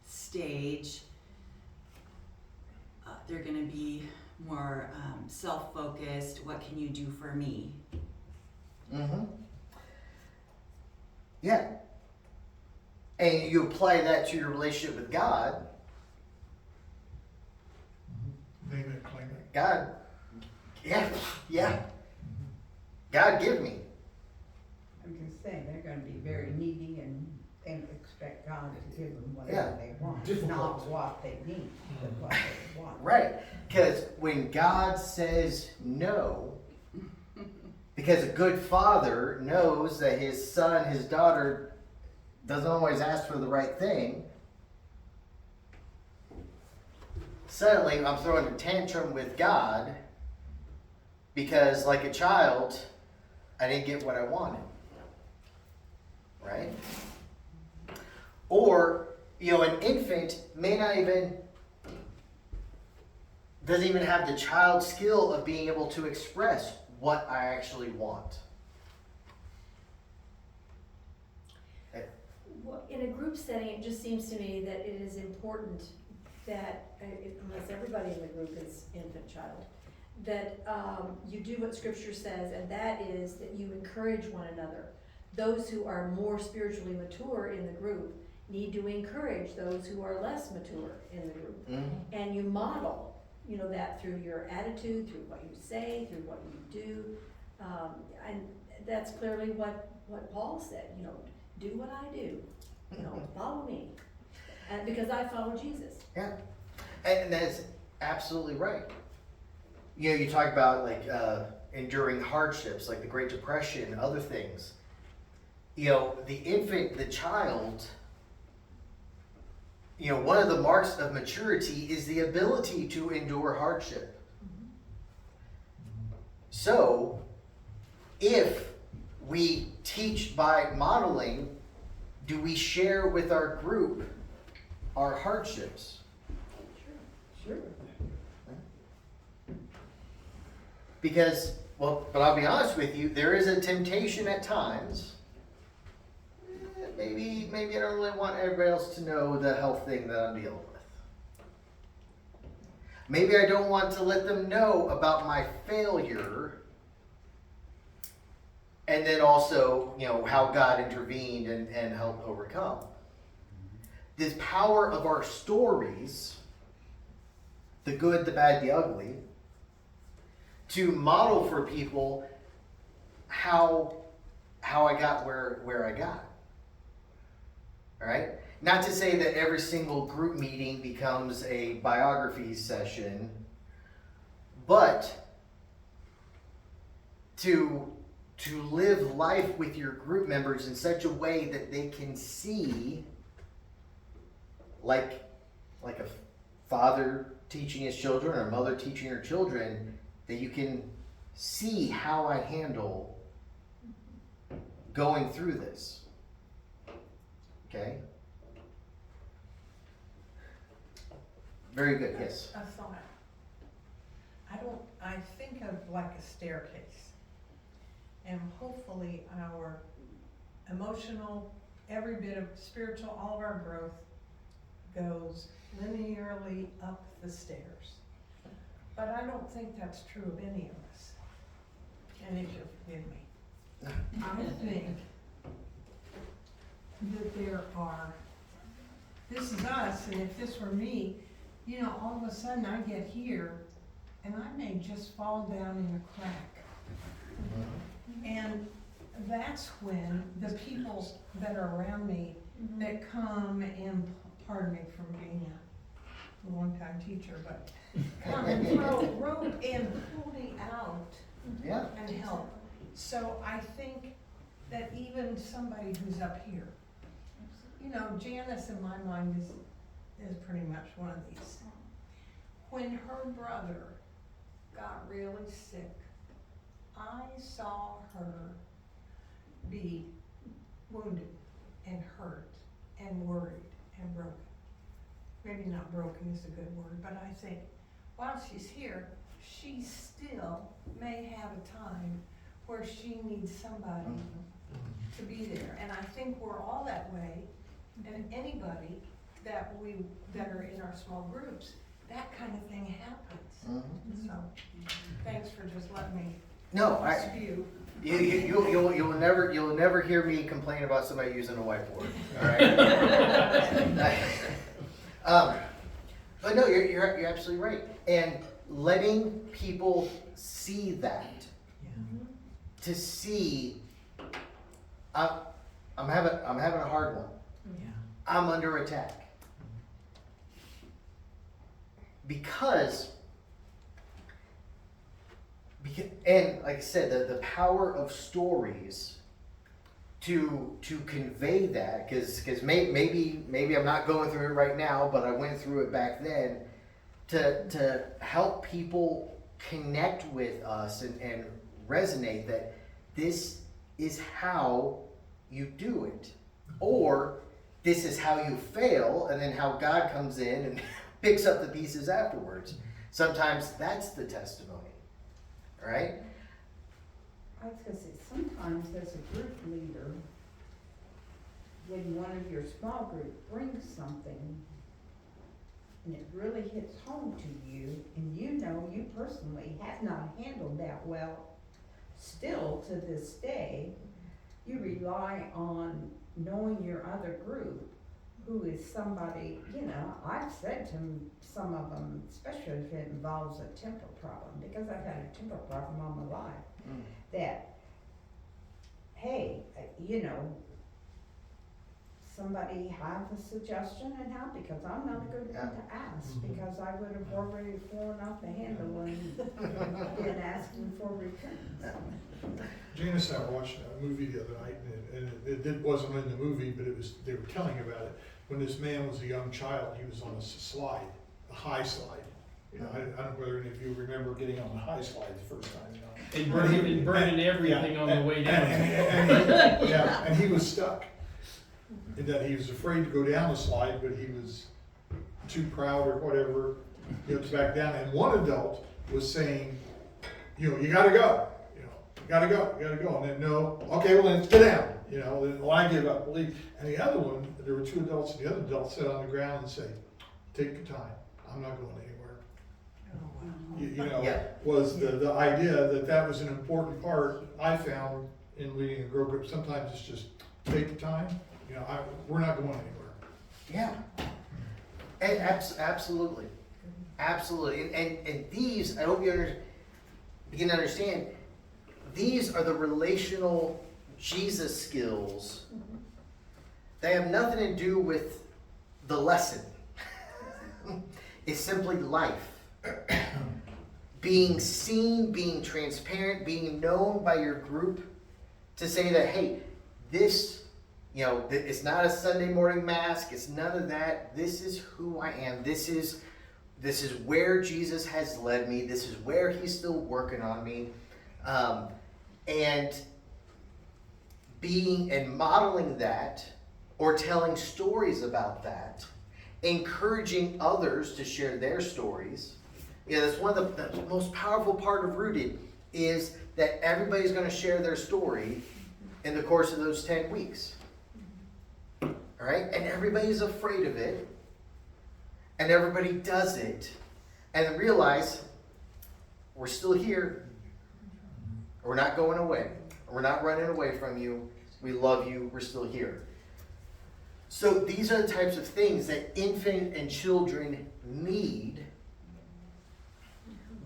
stage, they're gonna be more self-focused. What can you do for me? Mm-hmm. Yeah. And you apply that to your relationship with God. Name it, claim it. God, yeah. God, give me. I'm just saying, they're gonna be very needy and expect God to give them Yeah. whatever they want, Difficult. not what they need, but what they want. Right. Because when God says no, because a good father knows that his son, his daughter, doesn't always ask for the right thing, suddenly I'm throwing a tantrum with God because, like a child, I didn't get what I wanted. Right? Or, an infant may not doesn't even have the child skill of being able to express what I actually want. Well, in a group setting, it just seems to me that it is important that, unless everybody in the group is infant child, that you do what Scripture says, and that is that you encourage one another. Those who are more spiritually mature in the group need to encourage those who are less mature in the group. Mm-hmm. And you model, that through your attitude, through what you say, through what you do. And that's clearly what Paul said, do what I do, follow me. And because I follow Jesus. Yeah. And that's absolutely right. You talk about enduring hardships like the Great Depression and other things. The infant, the child, one of the marks of maturity is the ability to endure hardship. So, if we teach by modeling, do we share with our group our hardships? Sure. Because, but I'll be honest with you, there is a temptation at times. Maybe I don't really want everybody else to know the health thing that I'm dealing with. Maybe I don't want to let them know about my failure. And then also, how God intervened and helped overcome. This power of our stories, the good, the bad, the ugly, to model for people how I got where I got. All right? Not to say that every single group meeting becomes a biography session, but to live life with your group members in such a way that they can see, like a father teaching his children or a mother teaching her children, that you can see how I handle going through this. Okay? Very good, yes. A thought. I think of like a staircase. And hopefully our emotional, every bit of spiritual, all of our growth goes linearly up the stairs. But I don't think that's true of any of us. And if you'll forgive me. I think that there are, this is us, and if this were me, all of a sudden I get here and I may just fall down in a crack. And that's when the people that are around me that come and, pardon me for being a long-time teacher, but come and throw rope and pull me out and help. So I think that even somebody who's up here, Janice in my mind is is pretty much one of these. When her brother got really sick, I saw her be wounded and hurt and worried and broken. Maybe not broken is a good word, but I think while she's here, she still may have a time where she needs somebody to be there. And I think we're all that way, and anybody that are in our small groups, that kind of thing happens. So, thanks for just letting me No, spew. you'll never hear me complain about somebody using a whiteboard. All right. But no, you're absolutely right. And letting people see that, to see, I'm having a hard one. I'm under attack. Because, and like I said, the power of stories to convey that, because maybe I'm not going through it right now, but I went through it back then, to help people connect with us and resonate that this is how you do it, or this is how you fail, and then how God comes in and picks up the pieces afterwards. Sometimes that's the testimony, right? I was gonna say, sometimes as a group leader, when one of your small group brings something and it really hits home to you, and you know you personally have not handled that well, still to this day, you rely on knowing your other group, who is somebody, I've said to some of them, especially if it involves a temper problem, because I've had a temper problem all my life, that, hey, somebody have a suggestion and help, because I'm not a good one to ask, because I would have already fallen off the handle and been asking for repentance. Janice and I watched a movie the other night, and it wasn't in the movie, but they were telling about it. When this man was a young child, he was on a slide, a high slide. I don't know whether any of you remember getting on the high slide the first time. And burning everything on the way down. And he was stuck. And that he was afraid to go down the slide, but he was too proud or whatever, to back down. And one adult was saying, you gotta go. You gotta go. And then, no, okay, well then get down. Then, well, I give up, leave. And the other one, there were two adults, and the other adult sat on the ground and said, take your time, I'm not going anywhere. Was the idea that was an important part I found in leading a grow group. Sometimes it's just take the time, we're not going anywhere. Yeah. And absolutely. Absolutely. And these, I hope you begin to understand, these are the relational Jesus skills. They have nothing to do with the lesson. It's simply life. Being seen, being transparent, being known by your group, to say that, hey, this, it's not a Sunday morning mask, it's none of that. This is who I am. This is where Jesus has led me. This is where he's still working on me. And being and modeling that, or telling stories about that, encouraging others to share their stories. That's one of the most powerful part of Rooted, is that everybody's going to share their story in the course of those 10 weeks. All right? And everybody's afraid of it. And everybody does it. And realize we're still here. We're not going away. We're not running away from you. We love you. We're still here. So these are the types of things that infant and children need,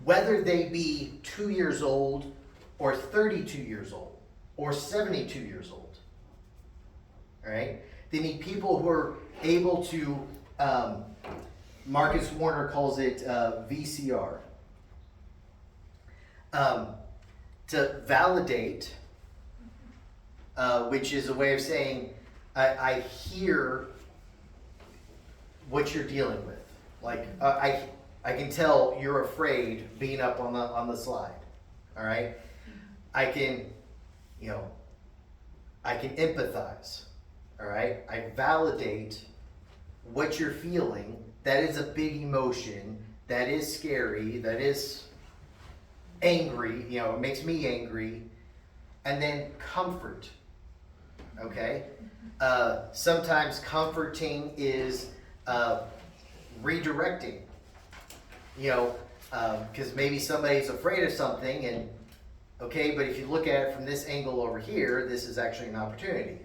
whether they be 2 years old or 32 years old or 72 years old. All right? They need people who are able to, Marcus Warner calls it VCR, to validate, which is a way of saying, I hear what you're dealing with. Like, I can tell you're afraid being up on the slide. All right? I can empathize. All right? I validate what you're feeling. That is a big emotion. That is scary. That is angry. It makes me angry. And then comfort. Okay? Sometimes comforting is redirecting. Because maybe somebody's afraid of something, and okay, but if you look at it from this angle over here, this is actually an opportunity.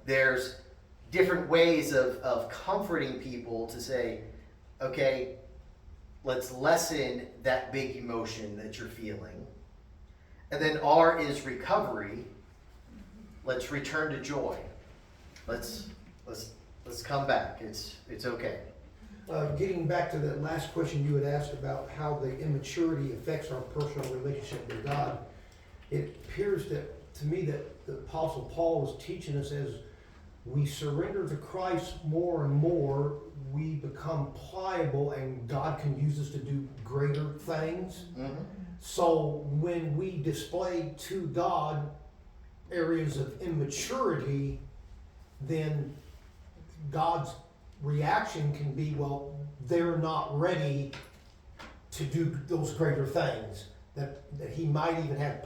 There's different ways of comforting people to say, okay, let's lessen that big emotion that you're feeling. And then R is recovery. Let's return to joy. Let's come back. It's okay. Getting back to the last question you had asked about how the immaturity affects our personal relationship with God, it appears that to me that the Apostle Paul was teaching us as we surrender to Christ more and more, we become pliable and God can use us to do greater things. Mm-hmm. So when we display to God areas of immaturity, then God's reaction can be, well, they're not ready to do those greater things. That he might even have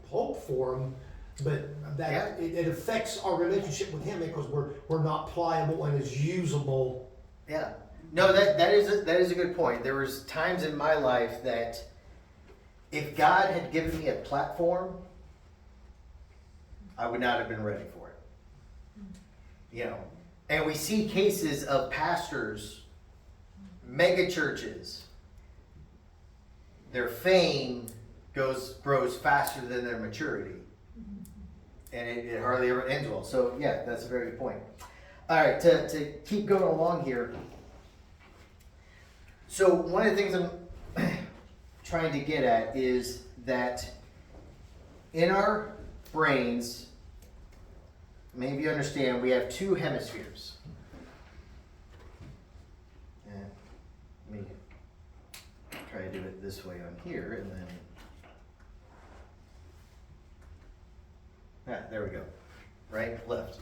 hope for them, but that it affects our relationship with him because we're not pliable and as usable. Yeah. No, that is a good point. There was times in my life that if God had given me a platform, I would not have been ready for it. And we see cases of pastors, mega churches, their fame grows faster than their maturity. And it hardly ever ends well. So yeah, that's a very good point. All right, to keep going along here. So one of the things I'm trying to get at is that in our brains, maybe you understand, we have two hemispheres. And let me try to do it this way on here, and then there we go. Right, left.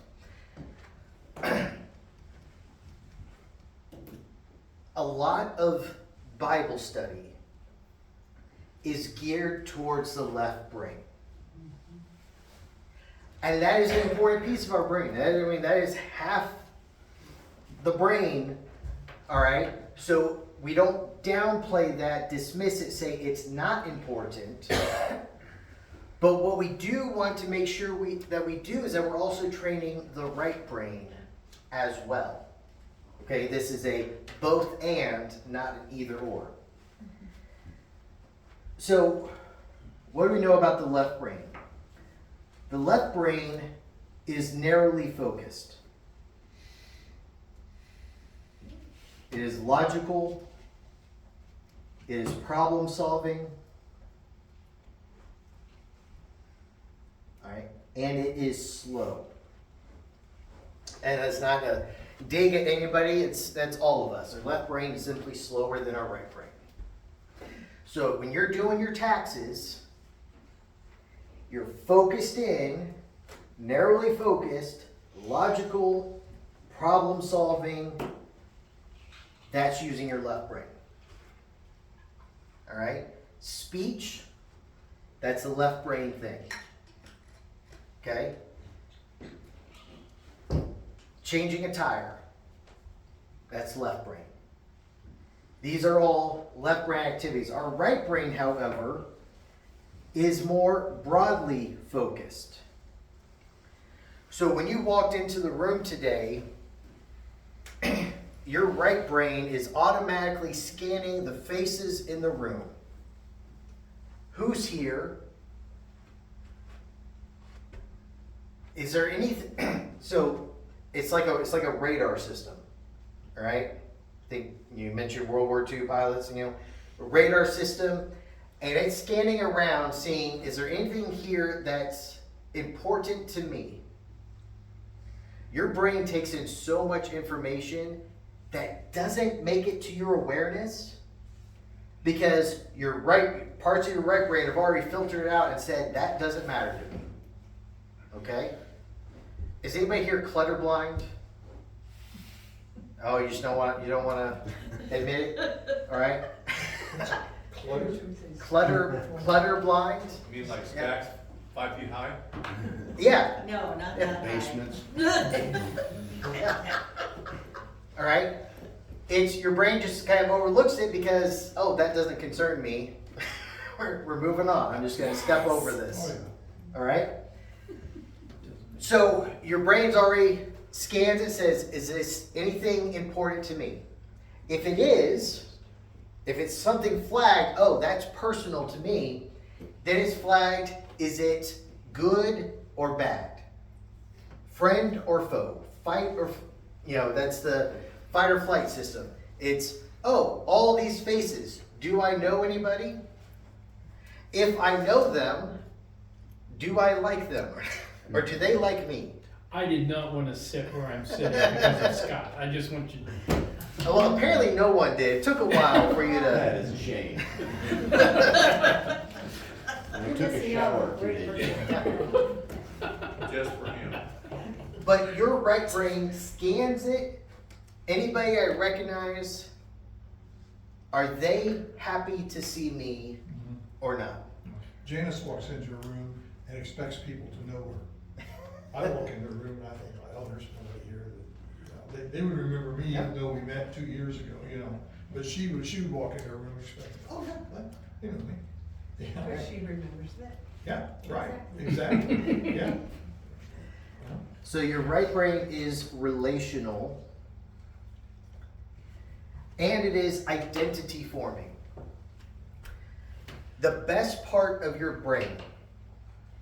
A lot of Bible study is geared towards the left brain. And that is an important piece of our brain. That is half the brain, all right? So we don't downplay that, dismiss it, say it's not important. But what we do want to make sure that we do is that we're also training the right brain as well. Okay, this is a both and, not an either or. So, what do we know about the left brain? The left brain is narrowly focused. It is logical. It is problem solving. All right, and it is slow. And that's not a dig at anybody. That's all of us. Our left brain is simply slower than our right brain. So when you're doing your taxes, you're focused in, narrowly focused, logical, problem solving. That's using your left brain. All right? Speech, that's the left brain thing. Okay? Changing a tire, that's left brain. These are all left brain activities. Our right brain, however, is more broadly focused. So when you walked into the room today, your right brain is automatically scanning the faces in the room. Who's here? Is there anything? So it's like a radar system, all right? I think you mentioned World War II pilots, a radar system, and it's scanning around, seeing is there anything here that's important to me? your brain takes in so much information that doesn't make it to your awareness because your parts of your right brain have already filtered it out and said, that doesn't matter to me. Okay? Is anybody here clutter blind? Oh, you don't want to admit it? All right? Clutter blind? You mean like stacks 5 feet high? Yeah. No, not that high. Basements. All right? It's your brain just kind of overlooks it because, oh, that doesn't concern me. We're moving on. I'm just going to step over this. Oh, yeah. All right? So your brain's already scans it, says, is this anything important to me? If it is, if it's something flagged, oh, that's personal to me, then it's flagged, is it good or bad? Friend or foe? Fight or, that's the fight or flight system. It's, oh, all these faces. Do I know anybody? If I know them, do I like them? Or do they like me? I did not want to sit where I'm sitting because of Scott. I just want you to. Well, apparently no one did. It took a while for you That to. is a shame. I You're took just a the shower other 2 great days ago. Just for him. But your right brain scans it. Anybody I recognize, are they happy to see me or not? Janice walks into a room and expects people to know her. I walk into a room and I think, oh, there's somebody here that, they would remember me even though we met 2 years ago, But she would walk into a room expecting, oh, yeah, they know me. Yeah, But she remembers that. yeah, right, exactly, yeah. So your right brain is relational, and it is identity forming. The best part of your brain,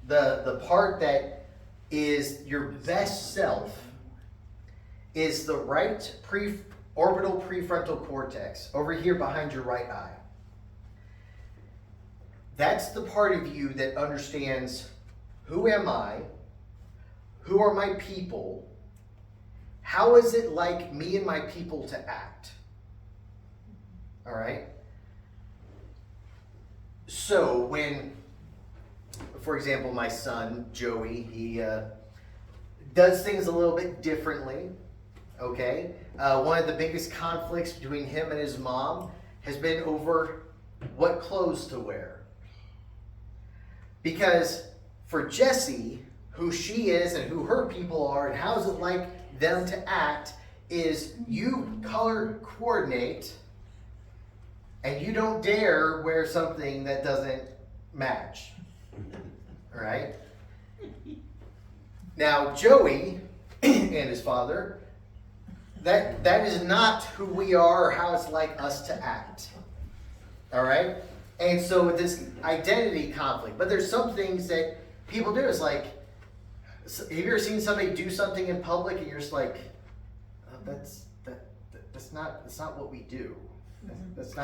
the part that is your best self, is the right orbital prefrontal cortex, over here behind your right eye. That's the part of you that understands, who am I? Who are my people? How is it like me and my people to act? All right? So when, for example, my son, Joey, he does things a little bit differently, okay? One of the biggest conflicts between him and his mom has been over what clothes to wear. Because for Jessie, who she is and who her people are and how is it like them to act is you color coordinate and you don't dare wear something that doesn't match. All right? Now, Joey and his father, that is not who we are or how it's like us to act. All right? And so with this identity conflict, but there's some things that people do. It's like, have you ever seen somebody do something in public and you're just like, oh, that's not what we do. That's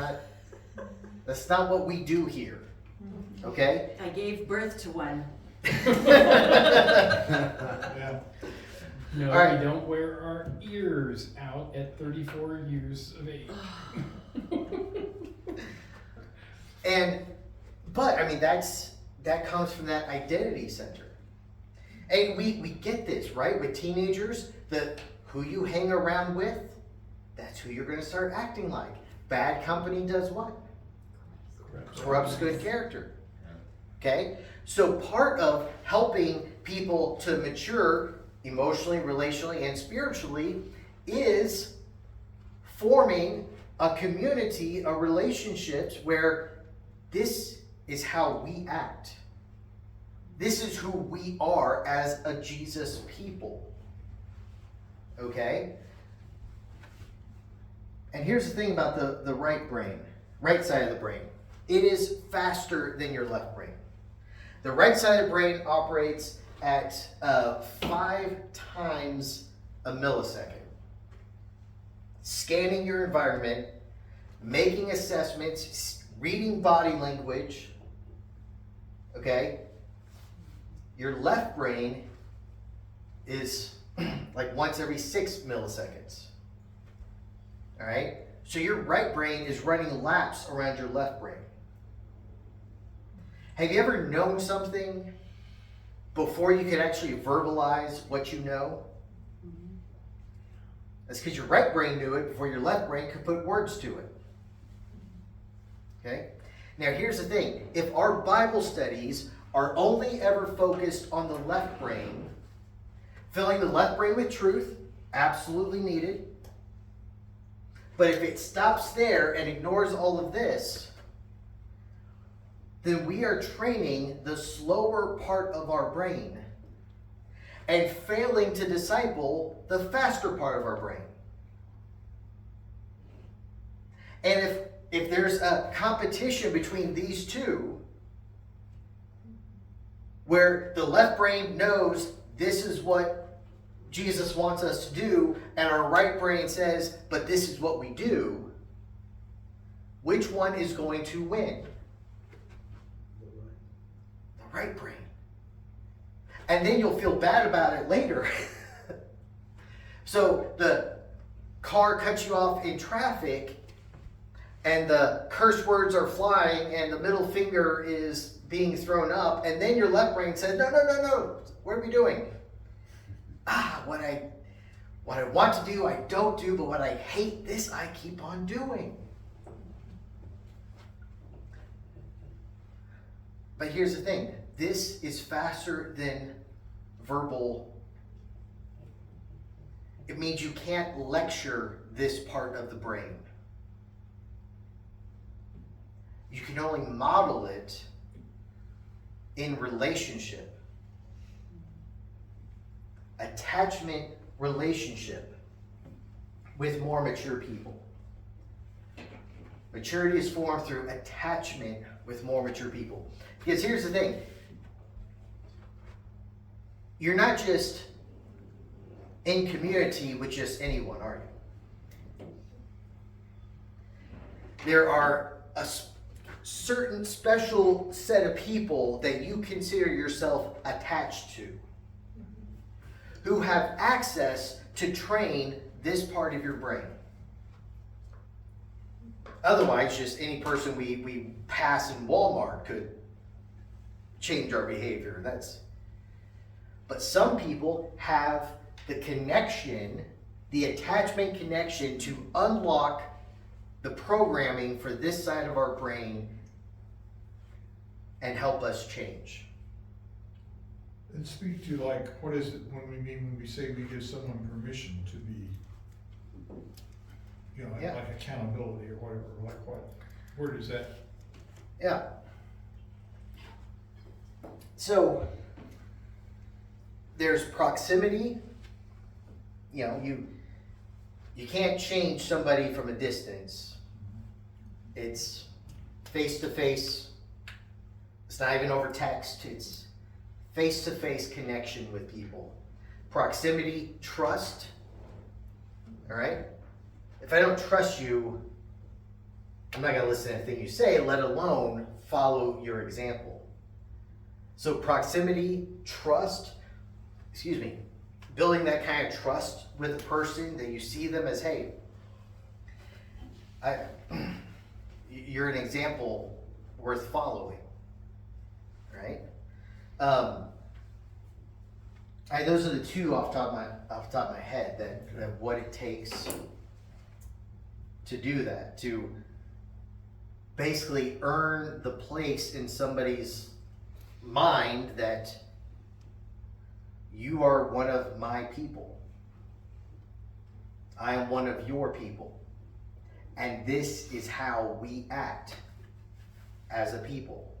not what we do here. Okay? I gave birth to one. Yeah. No, All right. we don't wear our ears out at 34 years of age. But I mean, that comes from that identity center. And we get this, right? With teenagers, who you hang around with, that's who you're going to start acting like. Bad company does what? Corrupts good character. Okay? So part of helping people to mature emotionally, relationally, and spiritually is forming a community of relationships where this is how we act. This is who we are as a Jesus people. Okay? And here's the thing about the right side of the brain. It is faster than your left brain. The right side of the brain operates at 5 times a millisecond. Scanning your environment, making assessments, reading body language. Okay? Your left brain is like once every 6 milliseconds. All right? So your right brain is running laps around your left brain. Have you ever known something before you could actually verbalize what you know? That's because your right brain knew it before your left brain could put words to it. Okay? Now here's the thing. If our Bible studies are only ever focused on the left brain, filling the left brain with truth, absolutely needed. But if it stops there and ignores all of this, then we are training the slower part of our brain and failing to disciple the faster part of our brain. And if there's a competition between these two, where the left brain knows this is what Jesus wants us to do, and our right brain says, but this is what we do, which one is going to win? The right brain. And then you'll feel bad about it later. So the car cuts you off in traffic, and the curse words are flying, and the middle finger is being thrown up, and then your left brain says, no, what are we doing? What I want to do, I don't do, but what I hate, this I keep on doing. But here's the thing. This is faster than verbal. It means you can't lecture this part of the brain. You can only model it in relationship. Attachment relationship with more mature people. Maturity is formed through attachment with more mature people. Because here's the thing. You're not just in community with just anyone, are you? There are a certain special set of people that you consider yourself attached to, who have access to train this part of your brain. Otherwise, just any person we pass in Walmart could change our behavior. But some people have the connection, the attachment connection, to unlock the programming for this side of our brain and help us change. And speak to, like, what is it when we say we give someone permission to be, like accountability or whatever, like what? Where does that? Yeah. So there's proximity. You can't change somebody from a distance. It's face to face. It's not even over text. It's face-to-face connection with people. Proximity, trust. All right? If I don't trust you, I'm not going to listen to anything you say, let alone follow your example. So proximity, trust, building that kind of trust with a person that you see them as, hey, you're an example worth following, right? Those are the two off the top of my head that what it takes to do that, to basically earn the place in somebody's mind that you are one of my people. I am one of your people. And this is how we act as a people.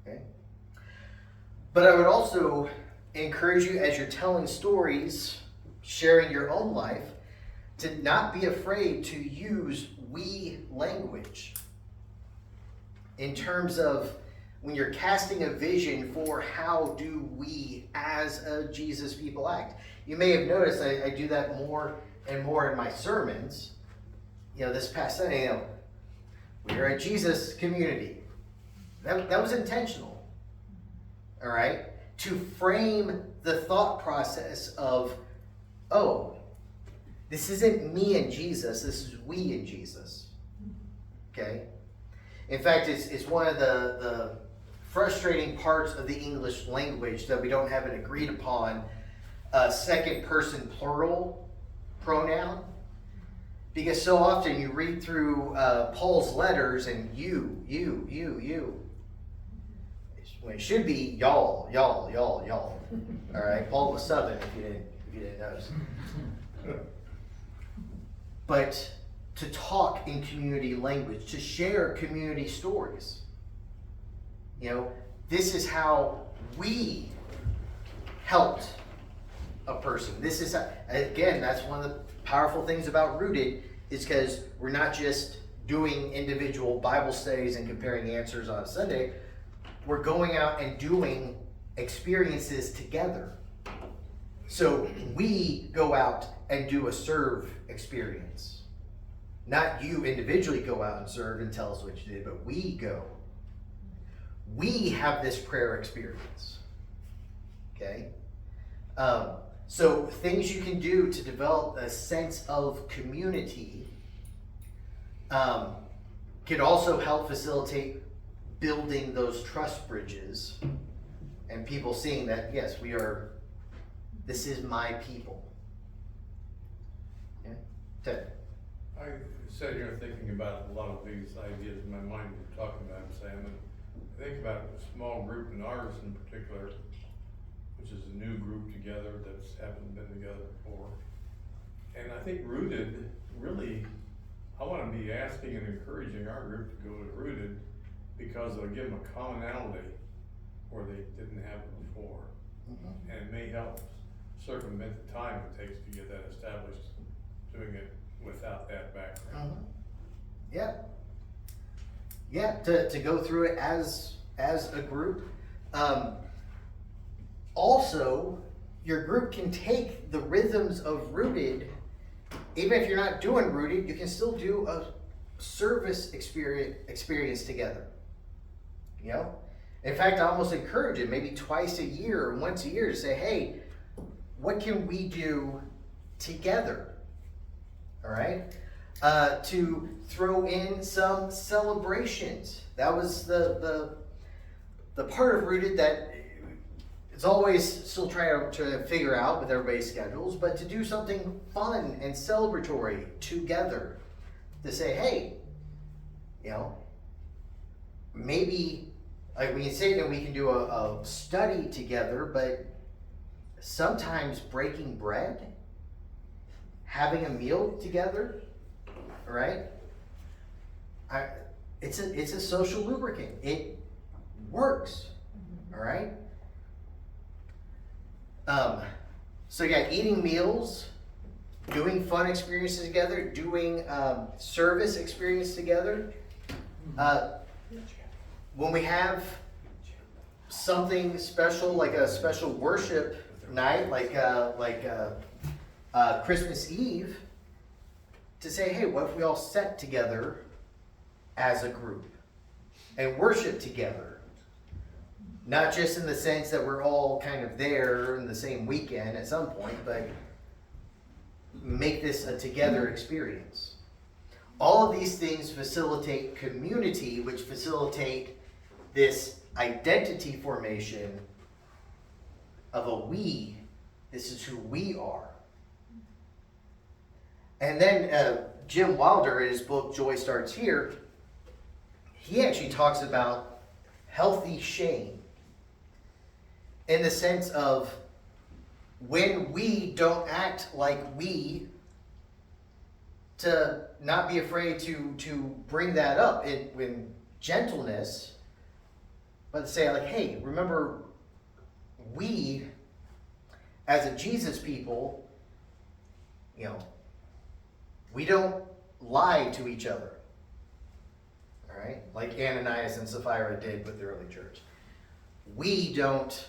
Okay? But I would also encourage you, as you're telling stories, sharing your own life, to not be afraid to use we language in terms of when you're casting a vision for how do we as a Jesus people act. You may have noticed I do that more and more in my sermons. This past Sunday, we are a Jesus community. That was intentional. All right? to frame the thought process of, oh, this isn't me and Jesus, this is we and Jesus. Okay? In fact, it's one of the frustrating parts of the English language that we don't have an agreed upon second person plural pronoun. Because so often you read through Paul's letters and you. When it should be y'all. All right, Paul was Southern if you didn't notice. But to talk in community language, to share community stories. You know, this is how we helped a person. This is how, again, that's one of the powerful things about Rooted, is because we're not just doing individual Bible studies and comparing answers on a Sunday. We're going out and doing experiences together. So we go out and do a serve experience. Not you individually go out and serve and tell us what you did, but we go. We have this prayer experience. Okay? So things you can do to develop a sense of community can also help facilitate building those trust bridges and people seeing that, yes, this is my people. Okay? Ted. I sat here thinking about a lot of these ideas in my mind you're talking about, Sam, and I think about a small group, and ours in particular, which is a new group together that's haven't been together before. And I think Rooted, really, I want to be asking and encouraging our group to go to Rooted because it'll give them a commonality where they didn't have it before. Mm-hmm. And it may help circumvent the time it takes to get that established, doing it without that background. Yeah. Yeah, to go through it as a group. Also, your group can take the rhythms of Rooted. Even if you're not doing Rooted, you can still do a service experience together. You know? In fact, I almost encourage it, maybe twice a year or once a year, to say, hey, what can we do together? All right? To throw in some celebrations. That was the part of Rooted that it's always still trying to figure out with everybody's schedules, but to do something fun and celebratory together. To say, hey, you know, maybe, like we can say that we can do a study together, but sometimes breaking bread, having a meal together, right? It's a social lubricant. It works, all right? So yeah, eating meals, doing fun experiences together, doing service experience together. When we have something special, like a special worship night, like Christmas Eve, to say, hey, what if we all sat together as a group and worship together? Not just in the sense that we're all kind of there in the same weekend at some point, but make this a together experience. All of these things facilitate community, which facilitate this identity formation of a we. This is who we are. And then Jim Wilder, in his book Joy Starts Here, he actually talks about healthy shame in the sense of when we don't act like we, to not be afraid to bring that up in gentleness, but to say like, hey, remember, we as a Jesus people, you know, we don't lie to each other, all right? Like Ananias and Sapphira did with the early church. We don't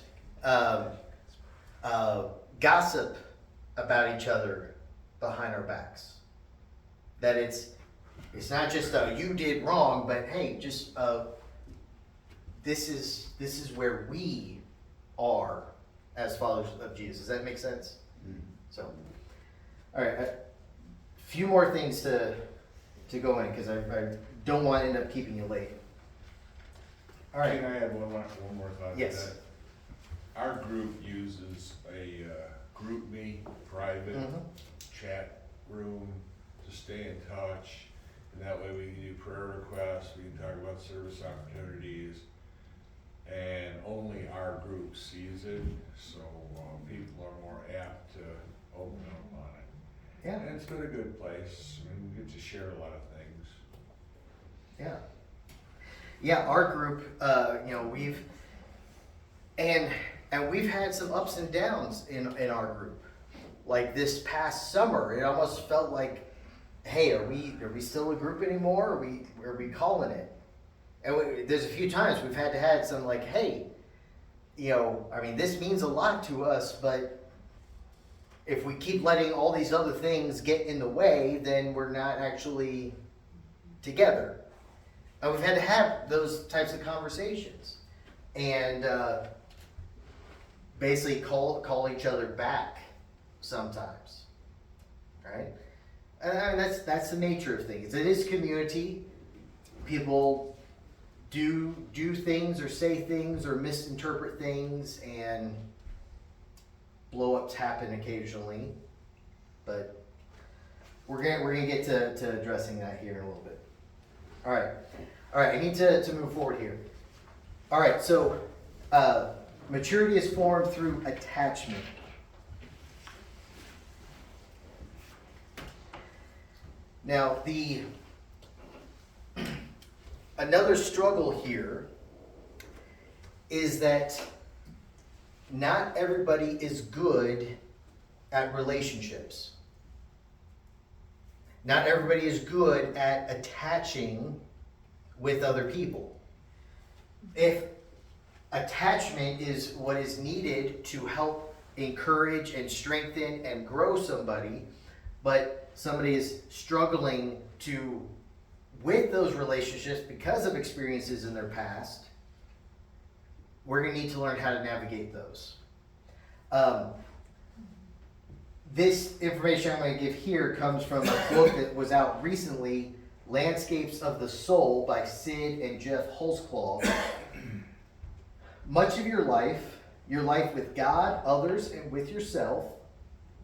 gossip about each other behind our backs. That it's not just you did wrong, but hey, just this is where we are as followers of Jesus. Does that make sense? Mm. So, all right, a few more things to go in because I don't want to end up keeping you late. All right. Can I add one more thought to Yes. that? Our group uses a group me private Mhm. chat room to stay in touch, and that way we can do prayer requests, we can talk about service opportunities, and only our group sees it, so people are more apt to open up on it. Yeah. And it's been a good place. I mean, we get to share a lot of things. Yeah. Yeah, our group, we've had some ups and downs in our group. Like this past summer, it almost felt like, hey, are we still a group anymore? Are we calling it? And there's a few times we've had some like, hey, this means a lot to us, but if we keep letting all these other things get in the way, then we're not actually together. And we've had to have those types of conversations and basically call each other back sometimes, right? And that's the nature of things. It is community. People do things or say things or misinterpret things, and blow-ups happen occasionally. But we're gonna get to addressing that here in a little bit. All right, I need to move forward here. All right, so maturity is formed through attachment. Now, another struggle here is that not everybody is good at relationships. Not everybody is good at attaching with other people. If attachment is what is needed to help encourage and strengthen and grow somebody, but somebody is struggling with those relationships because of experiences in their past, we're going to need to learn how to navigate those. This information I'm going to give here comes from a book that was out recently, Landscapes of the Soul by Sid and Jeff Holzclaw. Much of your life with God, others, and with yourself,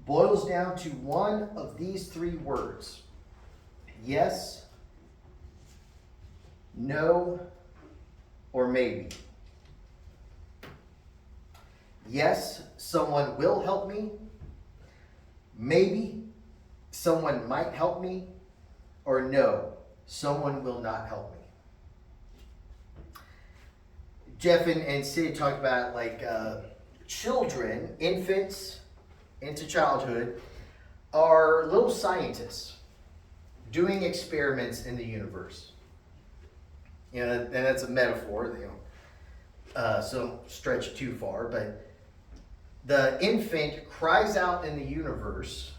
boils down to one of these three words: yes, no, or maybe. Yes, someone will help me. Maybe someone might help me. Or no, someone will not help me. Jeff and Sid talked about children, infants into childhood, are little scientists doing experiments in the universe. And that's a metaphor, so don't stretch it too far, but the infant cries out in the universe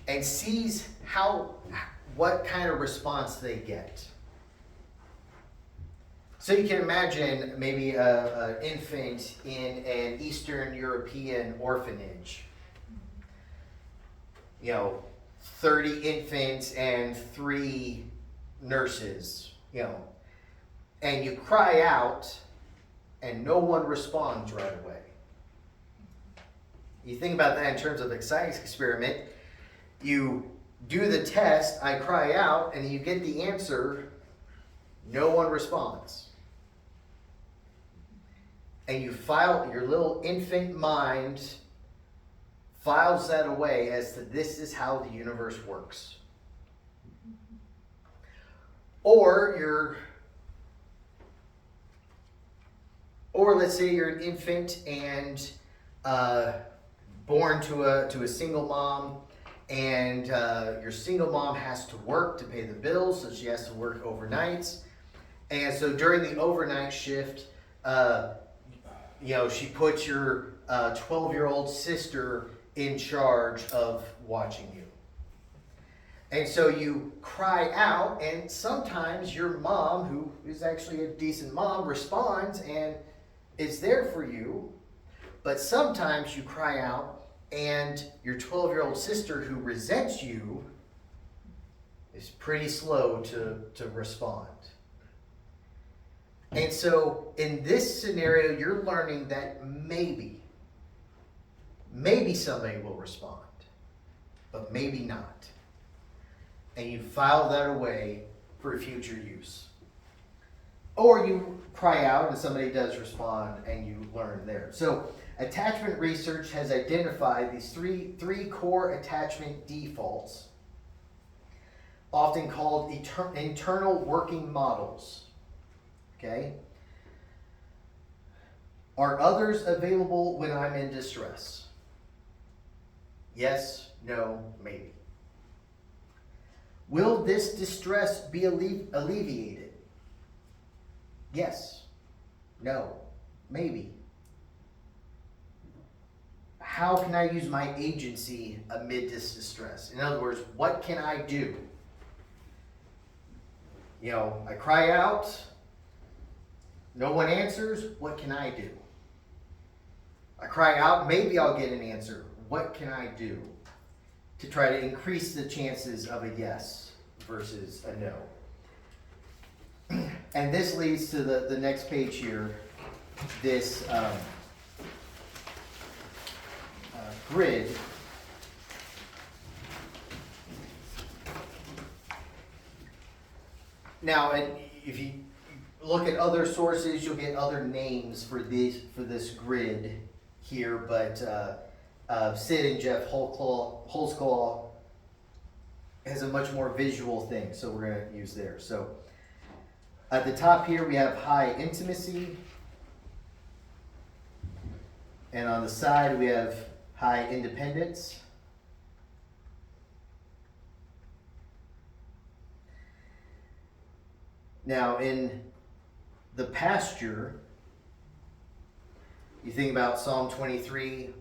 and sees what kind of response they get. So you can imagine maybe an infant in an Eastern European orphanage. 30 infants and 3 nurses, and you cry out and no one responds right away. You think about that in terms of a science experiment. You do the test, I cry out, and you get the answer, no one responds. And you your little infant mind files that away as to this is how the universe works. Or let's say you're an infant and born to a single mom, and your single mom has to work to pay the bills, so she has to work overnights. And so during the overnight shift, she puts your 12-year-old sister in charge of watching you. And so you cry out, and sometimes your mom, who is actually a decent mom, responds, and it's there for you, but sometimes you cry out and your 12-year-old sister who resents you is pretty slow to respond. And so in this scenario, you're learning that maybe somebody will respond, but maybe not. And you file that away for future use. Or you cry out and somebody does respond and you learn there. So attachment research has identified these three core attachment defaults, often called internal working models. Okay? Are others available when I'm in distress? Yes, no, maybe. Will this distress be alleviated? Yes, no, maybe. How can I use my agency amid this distress? In other words, what can I do? You know, I cry out, no one answers, what can I do? I cry out, maybe I'll get an answer. What can I do to try to increase the chances of a yes versus a no? And this leads to the next page here, this grid. Now, and if you look at other sources, you'll get other names for this grid here, but Sid and Jeff Holzclaw has a much more visual thing, so we're going to use there. So at the top here, we have high intimacy, and on the side, we have high independence. Now, in the pasture, you think about Psalm 23,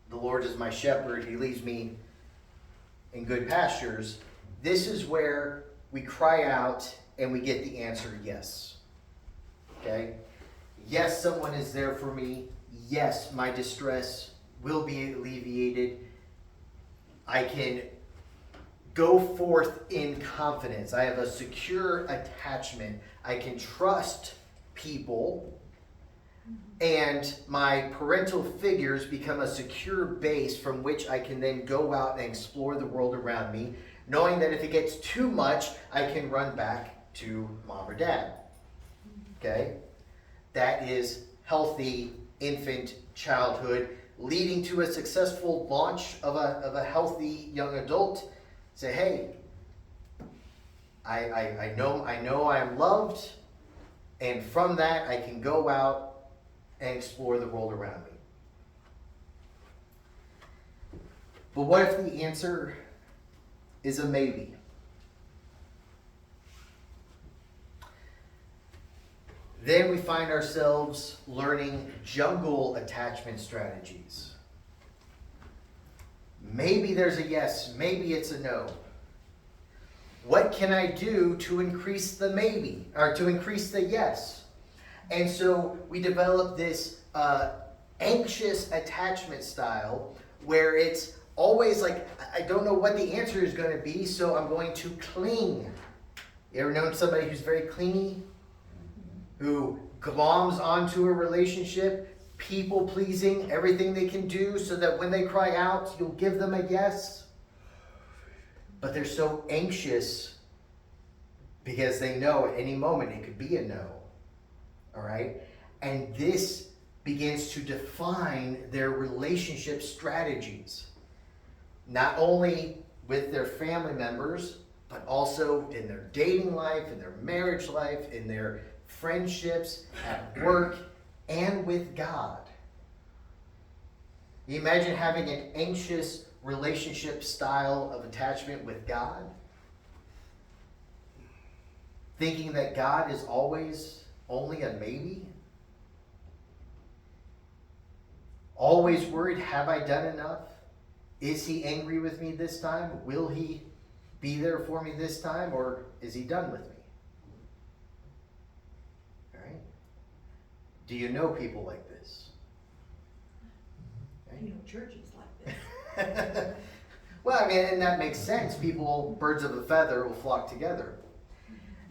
the Lord is my shepherd, he leads me in good pastures. This is where we cry out and we get the answer yes. Okay? Yes, someone is there for me. Yes, my distress will be alleviated. I can go forth in confidence. I have a secure attachment. I can trust people. And my parental figures become a secure base from which I can then go out and explore the world around me, knowing that if it gets too much, I can run back to mom or dad. Okay? That is healthy infant childhood, leading to a successful launch of a healthy young adult. Say, hey, I know I'm loved, and from that I can go out and explore the world around me. But what if the answer is a maybe? Then we find ourselves learning jungle attachment strategies. Maybe there's a yes, maybe it's a no. What can I do to increase the maybe, or to increase the yes? And so we develop this anxious attachment style where it's always like, I don't know what the answer is going to be, so I'm going to cling. You ever known somebody who's very clingy? Who gloms onto a relationship, people pleasing, everything they can do so that when they cry out, you'll give them a yes. But they're so anxious because they know at any moment it could be a no. All right? And this begins to define their relationship strategies, not only with their family members, but also in their dating life, in their marriage life, in their friendships, at work, and with God. You imagine having an anxious relationship style of attachment with God? Thinking that God is always only a maybe? Always worried, have I done enough? Is he angry with me this time? Will he be there for me this time? Or is he done with me? Do you know people like this? You know, churches like this. Well, I mean, and that makes sense. People, birds of a feather, will flock together.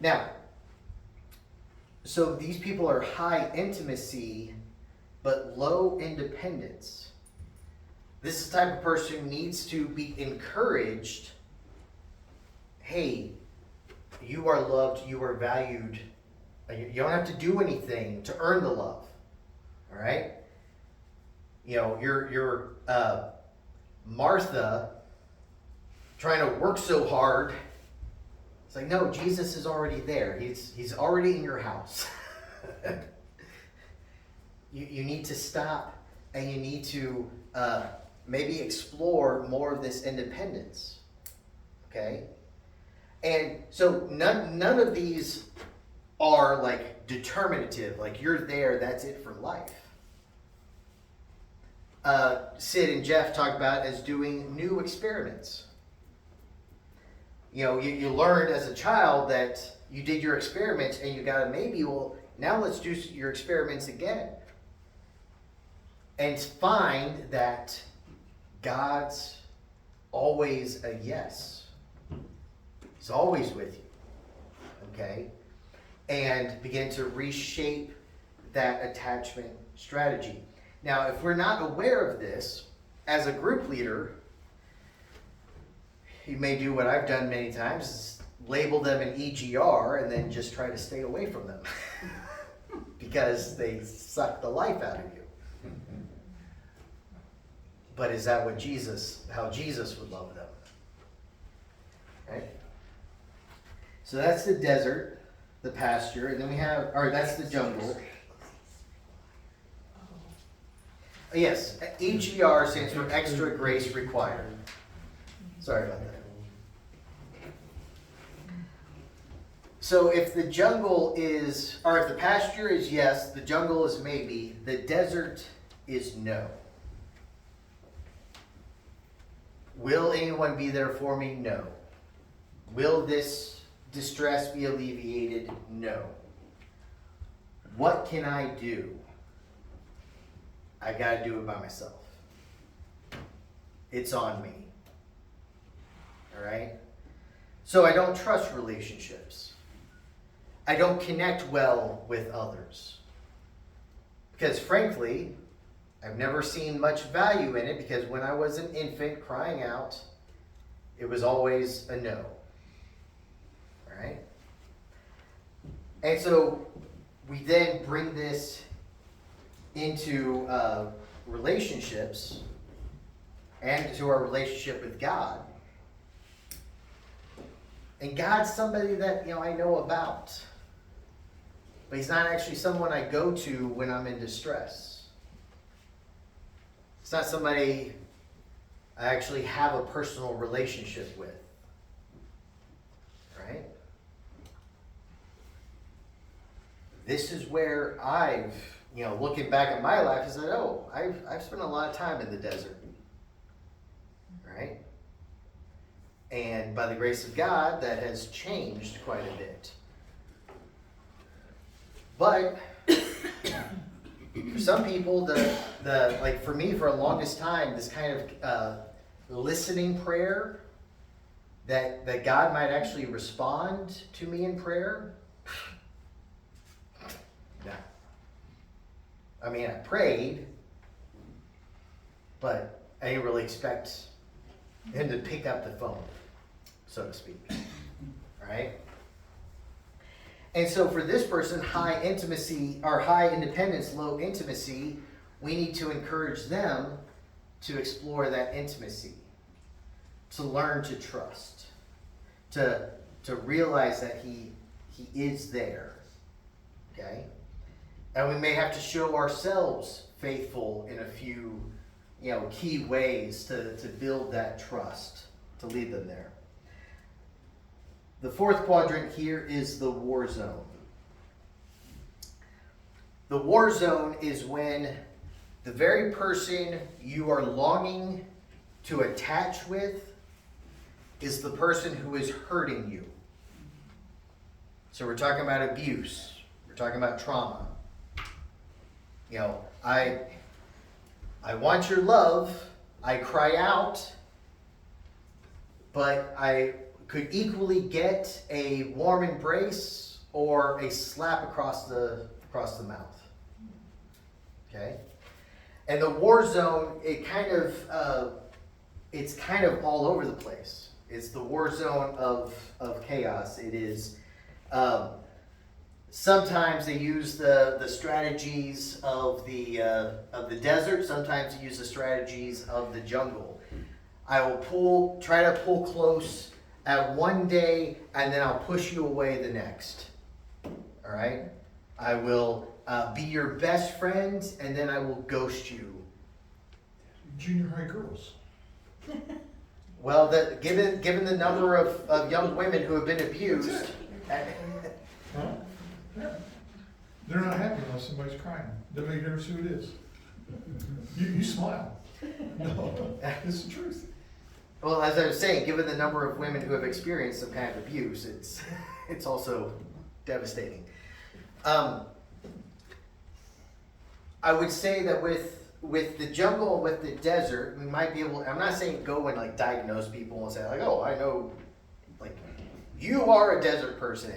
Now, so these people are high intimacy, but low independence. This is the type of person who needs to be encouraged. Hey, you are loved, you are valued. You don't have to do anything to earn the love. All right? You know, you're Martha trying to work so hard. It's like, no, Jesus is already there. He's already in your house. You need to stop, and you need to maybe explore more of this independence. Okay? And so none of these are like determinative, like you're there, that's it for life. Sid and Jeff talk about as doing new experiments. You know, you learned as a child that you did your experiments and you got a maybe. Well, now let's do your experiments again. And find that God's always a yes. He's always with you. Okay? And begin to reshape that attachment strategy. Now, if we're not aware of this, as a group leader, you may do what I've done many times, is label them an EGR and then just try to stay away from them. Because they suck the life out of you. But is that how Jesus would love them? Okay? So that's the desert, the pasture, and then we have, or that's the jungle. Yes, EGR stands for extra grace required. Sorry about that. So if the jungle is, or if the pasture is yes, the jungle is maybe, the desert is no. Will anyone be there for me? No. Will this distress be alleviated? No. What can I do? I got to do it by myself. It's on me. All right? So I don't trust relationships. I don't connect well with others. Because frankly, I've never seen much value in it, because when I was an infant crying out, it was always a no. All right? And so we then bring this into relationships and to our relationship with God. And God's somebody that, I know about. But he's not actually someone I go to when I'm in distress. It's not somebody I actually have a personal relationship with. Right? This is where I've, looking back at my life, I said, I've spent a lot of time in the desert. Right? And by the grace of God, that has changed quite a bit. But for some people, like for me, for a longest time, this kind of listening prayer, that God might actually respond to me in prayer. No. I mean, I prayed, but I didn't really expect him to pick up the phone, so to speak. Right? And so for this person, high intimacy, or high independence, low intimacy, we need to encourage them to explore that intimacy, to learn to trust, to realize that he is there. Okay? And we may have to show ourselves faithful in a few, key ways to build that trust, to lead them there. The fourth quadrant here is the war zone. The war zone is when the very person you are longing to attach with is the person who is hurting you. So we're talking about abuse. We're talking about trauma. You know, I want your love, I cry out, but I could equally get a warm embrace or a slap across the mouth. Okay? And the war zone, it's kind of all over the place. It's the war zone of chaos. It is, sometimes they use the strategies of the desert. Sometimes they use the strategies of the jungle. I will try to pull close at one day, and then I'll push you away the next. All right? I will be your best friend, and then I will ghost you. Junior high girls. Well, given the number of young women who have been abused, Huh? Yeah. They're not happy unless somebody's crying. Nobody knows who it is. You smile. No, it's the truth. well, as I was saying, given the number of women who have experienced some kind of abuse, it's also devastating. I would say that with the jungle and with the desert, we might be able, I'm not saying go and like diagnose people and say like, oh, I know, like, you are a desert person.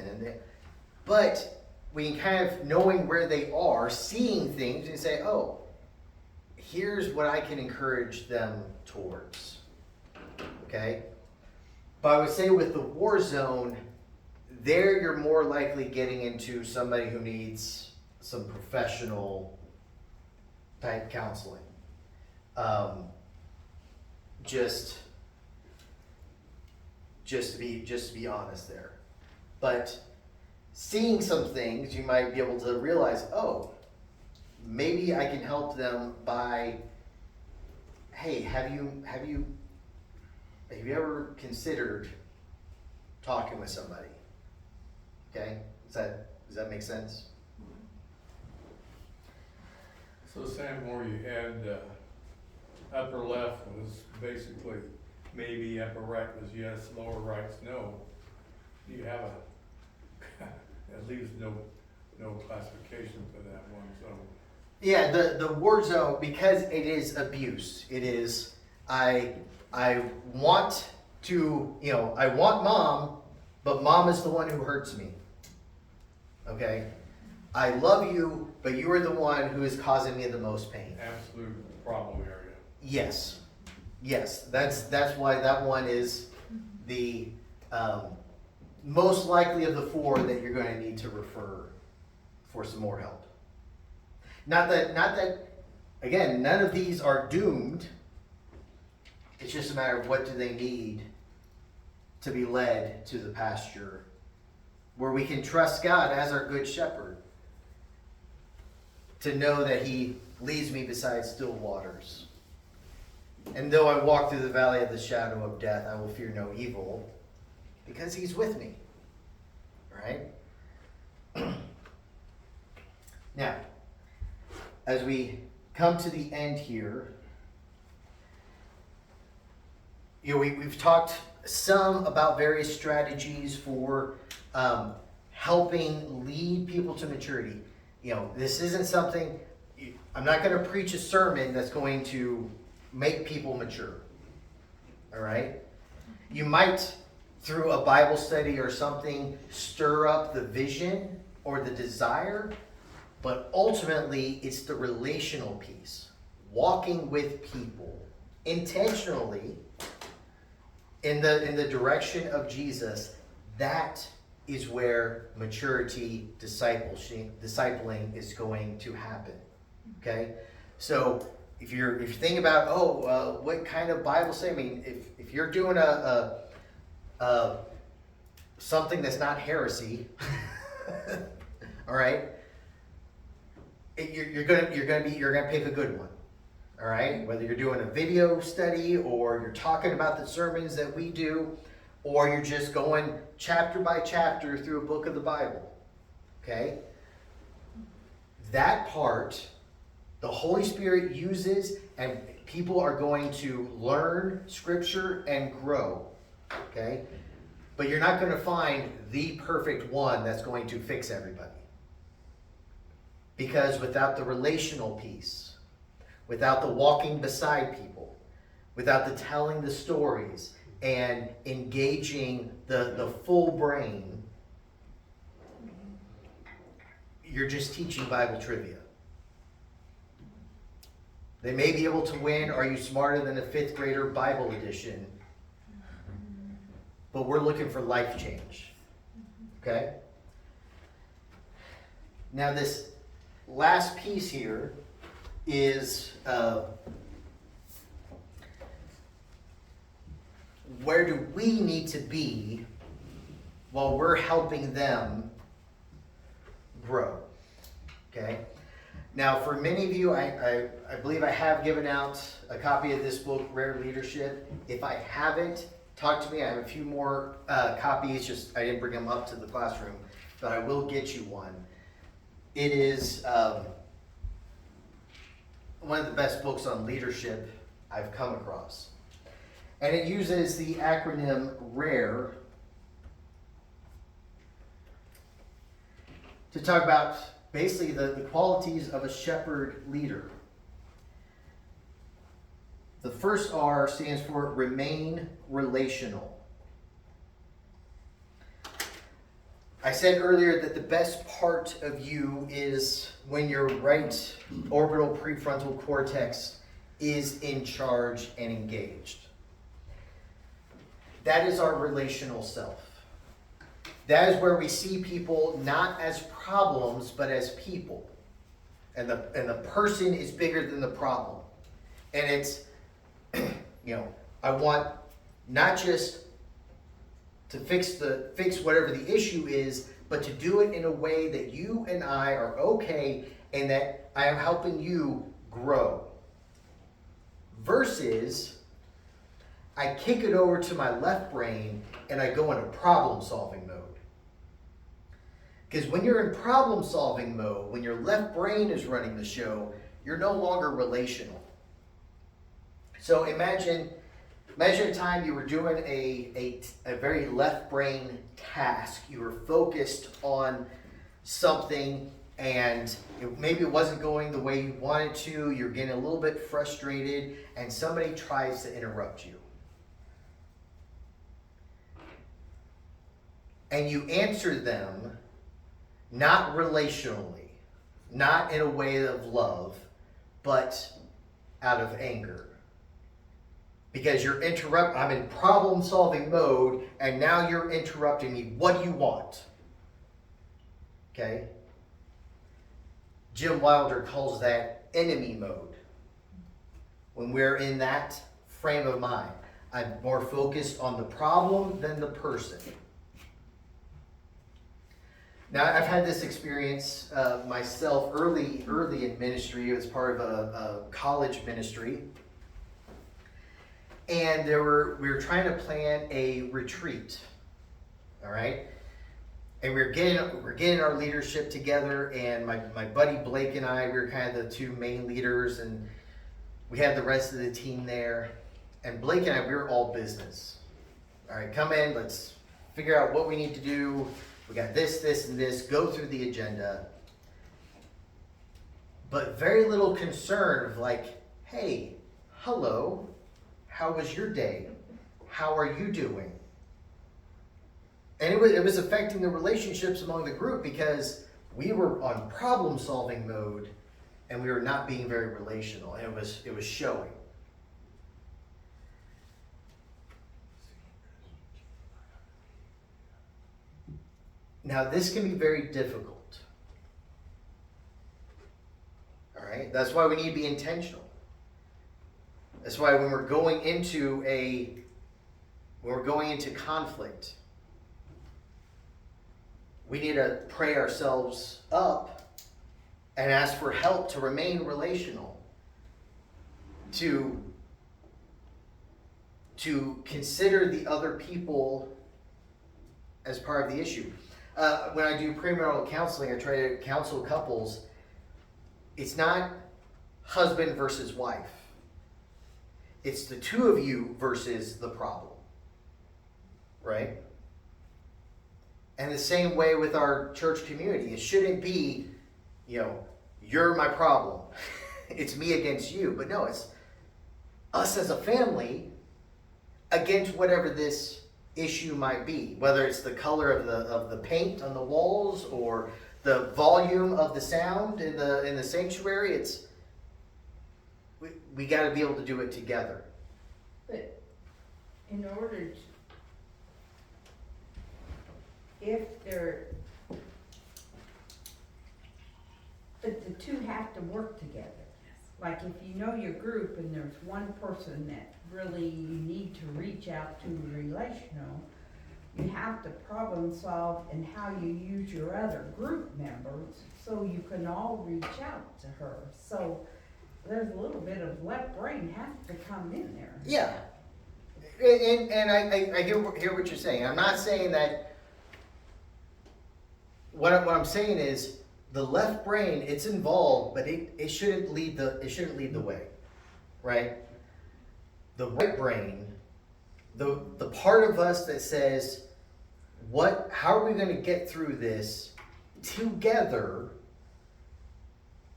But we can kind of, knowing where they are, seeing things and say, oh, here's what I can encourage them towards. Okay? But I would say with the war zone, there you're more likely getting into somebody who needs some professional type counseling. Just to be honest there. But seeing some things, you might be able to realize, oh, maybe I can help them by, hey, have you ever considered talking with somebody? Okay, does that make sense? So Sam, where you had upper left was basically maybe, upper right was yes, lower right's no. You have that leaves no classification for that one, so. Yeah, the war zone, because it is abuse. It is, I want to, I want mom, but mom is the one who hurts me. Okay? I love you, but you are the one who is causing me the most pain. Absolute problem area. Yes. That's why that one is the most likely of the four that you're going to need to refer for some more help. Not that, again, none of these are doomed. It's just a matter of what do they need to be led to the pasture where we can trust God as our good shepherd to know that he leads me beside still waters. And though I walk through the valley of the shadow of death, I will fear no evil because he's with me. Right? Now, as we come to the end here, we've talked some about various strategies for helping lead people to maturity. This isn't something, I'm not going to preach a sermon that's going to make people mature. All right? You might, through a Bible study or something, stir up the vision or the desire, but ultimately it's the relational piece. Walking with people intentionally in the direction of Jesus, that is where maturity, discipling is going to happen. Okay? So if you're thinking about, what kind of Bible study? I mean, if you're doing a something that's not heresy, all right, you're gonna pick a good one. All right, whether you're doing a video study or you're talking about the sermons that we do, or you're just going chapter by chapter through a book of the Bible. Okay? That part, the Holy Spirit uses, and people are going to learn Scripture and grow. Okay? But you're not going to find the perfect one that's going to fix everybody. Because without the relational piece, without the walking beside people, without the telling the stories and engaging the full brain, you're just teaching Bible trivia. They may be able to win, Are You Smarter Than a Fifth Grader Bible Edition? But we're looking for life change. Okay? Now this last piece here is where do we need to be while we're helping them grow? Okay? Now, for many of you, I believe I have given out a copy of this book, Rare Leadership. If I haven't, talk to me. I have a few more copies, just I didn't bring them up to the classroom, but I will get you one. It is one of the best books on leadership I've come across. And it uses the acronym RARE to talk about basically the qualities of a shepherd leader. The first R stands for remain relational. I said earlier that the best part of you is when your right orbital prefrontal cortex is in charge and engaged. That is our relational self. That is where we see people not as problems, but as people. And the person is bigger than the problem. And it's, I want not just to fix whatever the issue is, but to do it in a way that you and I are okay and that I am helping you grow. Versus, I kick it over to my left brain and I go into problem-solving mode. Because when you're in problem-solving mode, when your left brain is running the show, you're no longer relational. So imagine a time you were doing a very left brain task. You were focused on something and maybe it wasn't going the way you wanted to. You're getting a little bit frustrated and somebody tries to interrupt you. And you answer them not relationally, not in a way of love, but out of anger. Because I'm in problem-solving mode, and now you're interrupting me. What do you want? Okay? Jim Wilder calls that enemy mode. When we're in that frame of mind, I'm more focused on the problem than the person. Now, I've had this experience myself early in ministry. It was part of a college ministry. And we were trying to plan a retreat, all right? And we're getting our leadership together, and my buddy Blake and I, we were kind of the two main leaders, and we had the rest of the team there. And Blake and I, we were all business. All right, come in, let's figure out what we need to do. We got this, and this, go through the agenda. But very little concern of like, hey, hello, how was your day? How are you doing? And it was affecting the relationships among the group because we were on problem-solving mode and we were not being very relational, and it was showing. Now, this can be very difficult. All right? That's why we need to be intentional. That's why when we're going into conflict, we need to pray ourselves up and ask for help to remain relational, to consider the other people as part of the issue. When I do premarital counseling, I try to counsel couples. It's not husband versus wife. It's the two of you versus the problem, right? And the same way with our church community. It shouldn't be, you're my problem. It's me against you. But no, it's us as a family against whatever this issue might be, whether it's the color of the paint on the walls or the volume of the sound in the sanctuary. It's we got to be able to do it together. But in order to, if they're, but the two have to work together. Like if you know your group and there's one person that really you need to reach out to relational, you have to problem solve in how you use your other group members so you can all reach out to her. So there's a little bit of left brain has to come in there. Yeah, and I hear what you're saying. I'm not saying that. What I'm saying is the left brain, it's involved, but it shouldn't lead the way, right? The right brain, the part of us that says, how are we going to get through this together,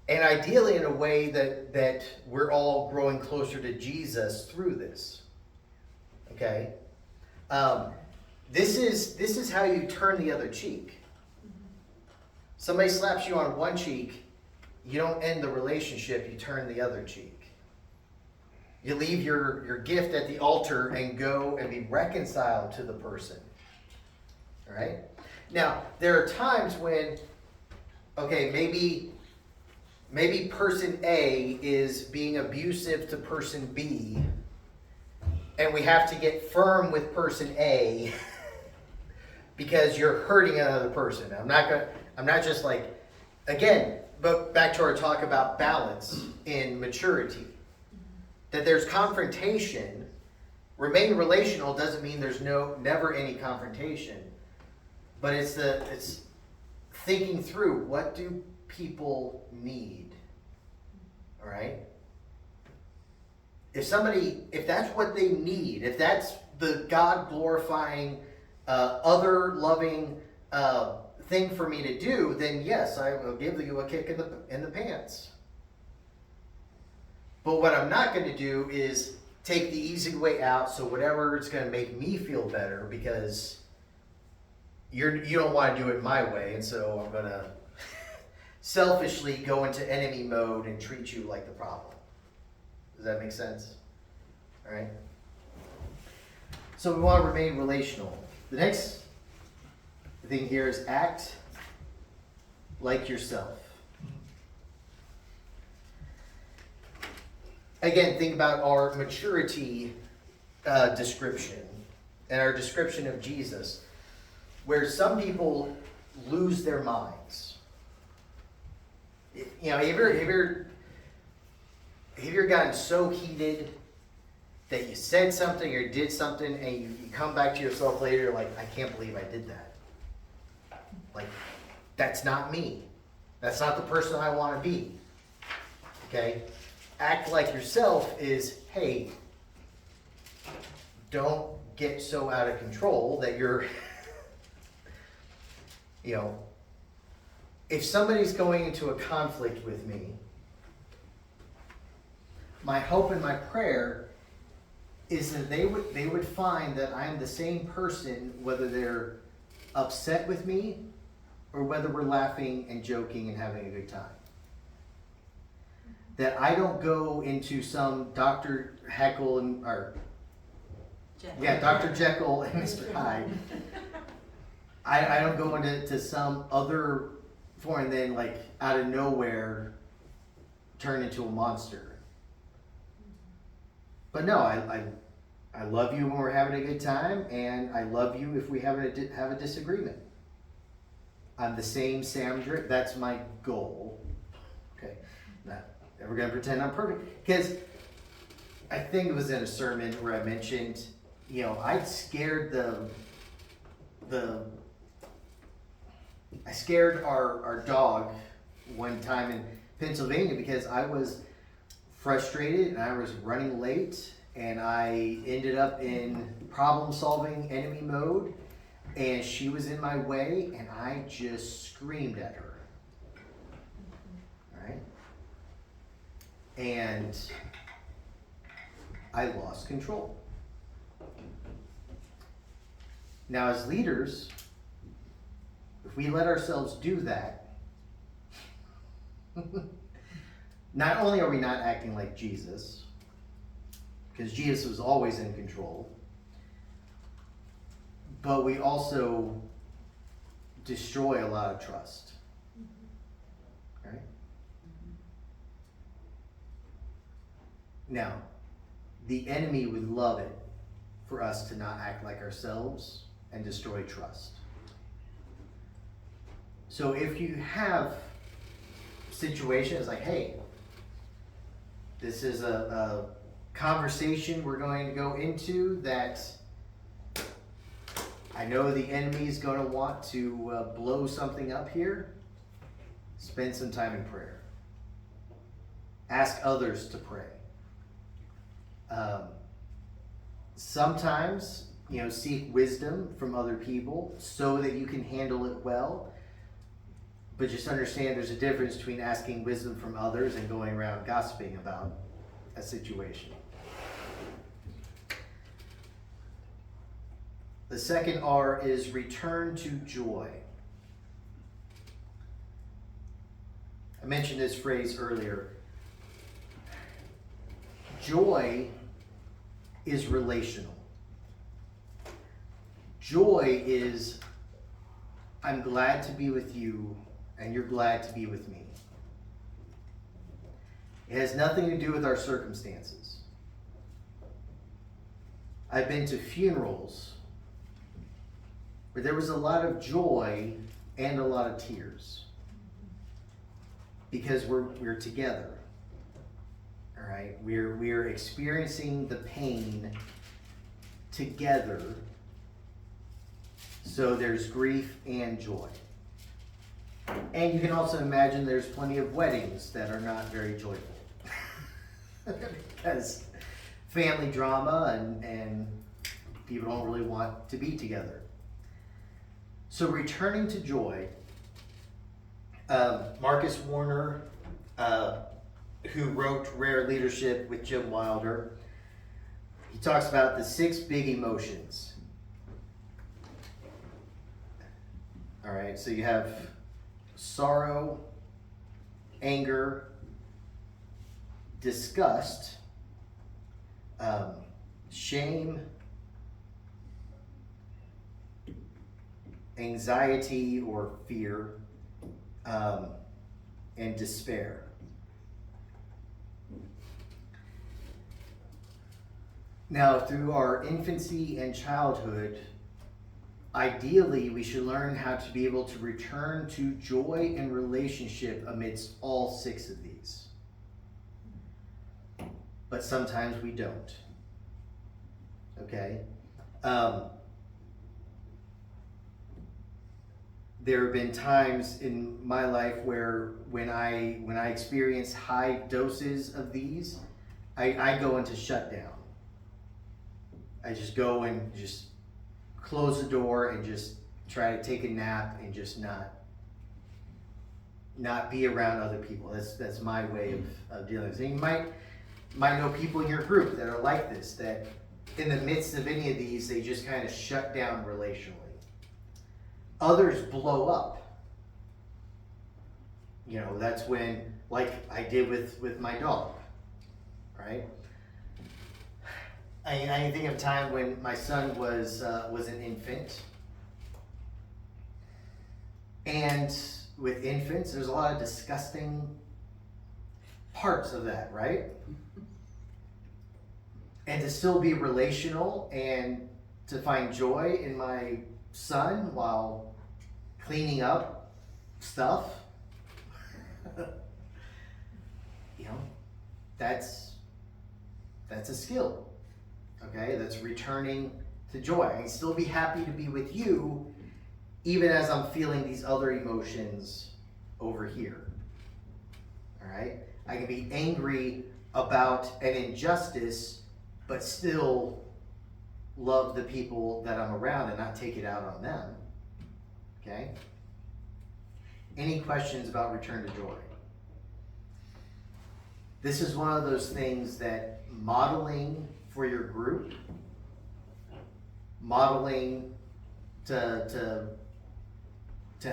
and ideally in a way that we're all growing closer to Jesus through this. Okay, this is how you turn the other cheek. Somebody slaps you on one cheek, you don't end the relationship, you turn the other cheek. You leave your gift at the altar and go and be reconciled to the person. All right? Now, there are times when, okay, maybe person A is being abusive to person B, and we have to get firm with person A because you're hurting another person. I'm not just like, again, but back to our talk about balance in maturity. That there's confrontation. Remain relational doesn't mean there's never any confrontation. But it's thinking through, what do people need? All right? If that's what they need, if that's the God glorifying, other loving thing for me to do, then yes, I will give you a kick in the pants. But what I'm not going to do is take the easy way out, so whatever it's going to make me feel better, because you don't want to do it my way, and so I'm going to selfishly go into enemy mode and treat you like the problem. Does that make sense? All right. So we want to remain relational. The next thing here is act like yourself. Again, think about our maturity description and our description of Jesus, where some people lose their minds. You know, have you ever gotten so heated that you said something or did something and you come back to yourself later, you're like, I can't believe I did that. Like, that's not me. That's not the person I want to be. Okay? Act like yourself is, hey, don't get so out of control that you're, if somebody's going into a conflict with me, my hope and my prayer is that they would find that I'm the same person, whether they're upset with me or whether we're laughing and joking and having a good time. That I don't go into some Dr. Jekyll and Dr. Jekyll and Mr. Hyde. I don't go into some other form and then, like, out of nowhere turn into a monster. But no, I love you when we're having a good time, and I love you if we have a disagreement. I'm the same Sam Drake. That's my goal. Okay, not ever gonna pretend I'm perfect, because I think it was in a sermon where I mentioned, I scared I scared our dog one time in Pennsylvania because I was frustrated and I was running late, and I ended up in problem-solving enemy mode, and she was in my way, and I just screamed at her. All right? And I lost control. Now, as leaders, if we let ourselves do that, not only are we not acting like Jesus, because Jesus was always in control, but we also destroy a lot of trust. Right? Now, the enemy would love it for us to not act like ourselves and destroy trust. So if you have situations like, hey, this is a conversation we're going to go into that I know the enemy is going to want to blow something up here, spend some time in prayer. Ask others to pray. Sometimes, seek wisdom from other people so that you can handle it well. But just understand there's a difference between asking wisdom from others and going around gossiping about a situation. The second R is return to joy. I mentioned this phrase earlier. Joy is relational. Joy is, I'm glad to be with you, and you're glad to be with me. It has nothing to do with our circumstances. I've been to funerals where there was a lot of joy and a lot of tears because we're together. All right, we're experiencing the pain together. So there's grief and joy. And you can also imagine there's plenty of weddings that are not very joyful. Because family drama and people don't really want to be together. So returning to joy, Marcus Warner, who wrote Rare Leadership with Jim Wilder, he talks about the 6 big emotions. All right, so you have sorrow, anger, disgust, shame, anxiety or fear, and despair. Now, through our infancy and childhood, ideally, we should learn how to be able to return to joy and relationship amidst all 6 of these. But sometimes we don't. Okay? There have been times in my life where when I experience high doses of these, I go into shutdown. I just go and just close the door and just try to take a nap and just not be around other people. That's my way of dealing with it. You might know people in your group that are like this, that in the midst of any of these, they just kind of shut down relationally. Others blow up. That's when, like I did with my dog, right? I think of a time when my son was an infant. And with infants, there's a lot of disgusting parts of that, right? And to still be relational and to find joy in my son while cleaning up stuff, that's a skill. Okay, that's returning to joy. I can still be happy to be with you, even as I'm feeling these other emotions over here. All right, I can be angry about an injustice, but still love the people that I'm around and not take it out on them. Okay? Any questions about return to joy? this is one of those things that modeling for your group, modeling to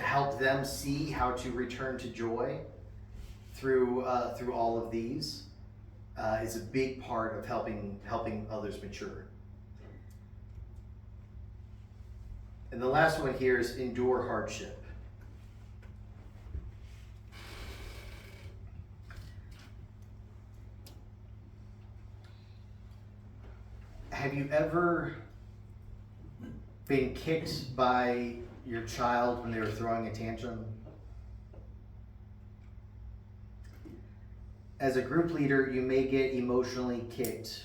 help them see how to return to joy through all of these is a big part of helping others mature. And the last one here is endure hardship. Have you ever been kicked by your child when they were throwing a tantrum? As a group leader, you may get emotionally kicked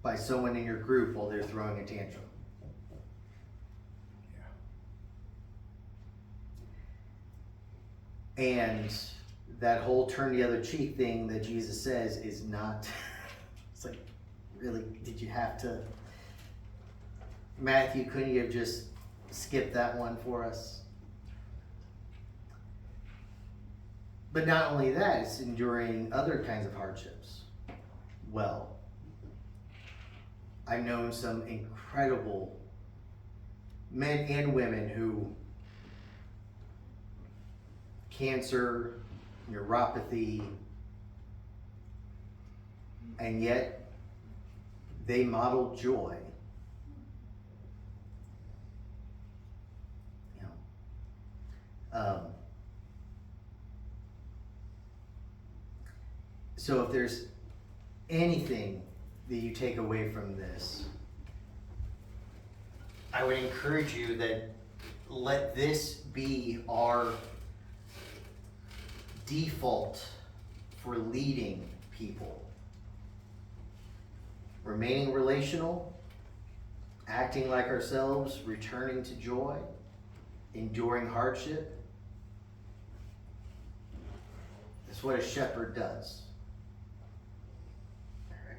by someone in your group while they're throwing a tantrum. And that whole turn the other cheek thing that Jesus says is not, it's like, really, did you have to? Matthew, couldn't you have just skipped that one for us? But not only that, it's enduring other kinds of hardships. Well, I've known some incredible men and women who cancer, neuropathy, and yet they model joy. You know, so if there's anything that you take away from this, I would encourage you that let this be our default for leading people. Remaining relational, acting like ourselves, returning to joy, enduring hardship. That's what a shepherd does. All right.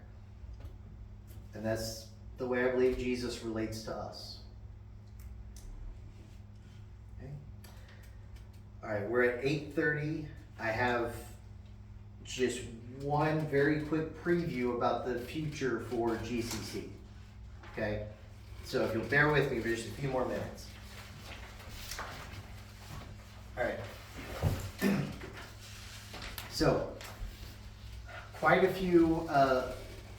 And that's the way I believe Jesus relates to us. Okay. All right, we're at 8:30. I have just one very quick preview about the future for GCC. Okay, so if you'll bear with me for just a few more minutes. All right. So, quite a few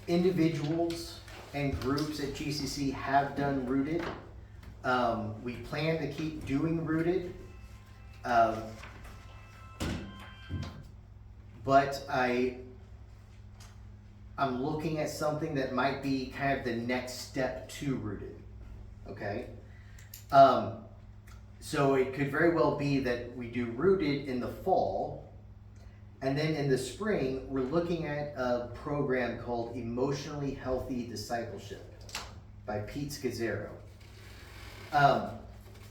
individuals and groups at GCC have done Rooted. We plan to keep doing Rooted. But I'm looking at something that might be kind of the next step to Rooted, okay? So it could very well be that we do Rooted in the fall, and then in the spring, we're looking at a program called Emotionally Healthy Discipleship by Pete Scazzaro.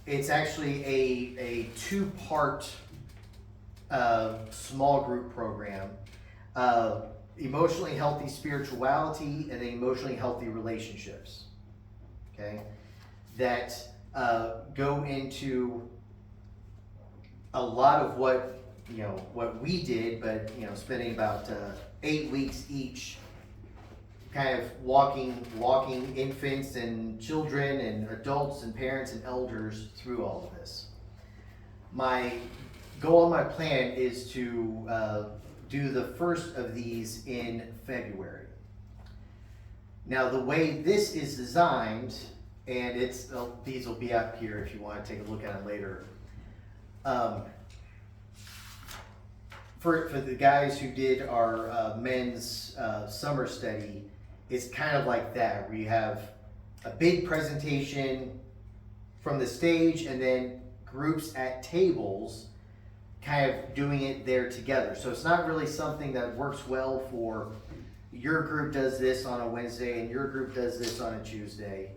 It's actually a two-part small group program, emotionally healthy spirituality and emotionally healthy relationships, okay, that go into a lot of what we did, but spending about 8 weeks each, kind of walking infants and children and adults and parents and elders through all of this. My goal and my plan is to do the first of these in February. Now, the way this is designed, and these will be up here if you want to take a look at them later. For the guys who did our men's summer study, it's kind of like that, where you have a big presentation from the stage and then groups at tables kind of doing it there together. So it's not really something that works well for your group does this on a Wednesday and your group does this on a Tuesday.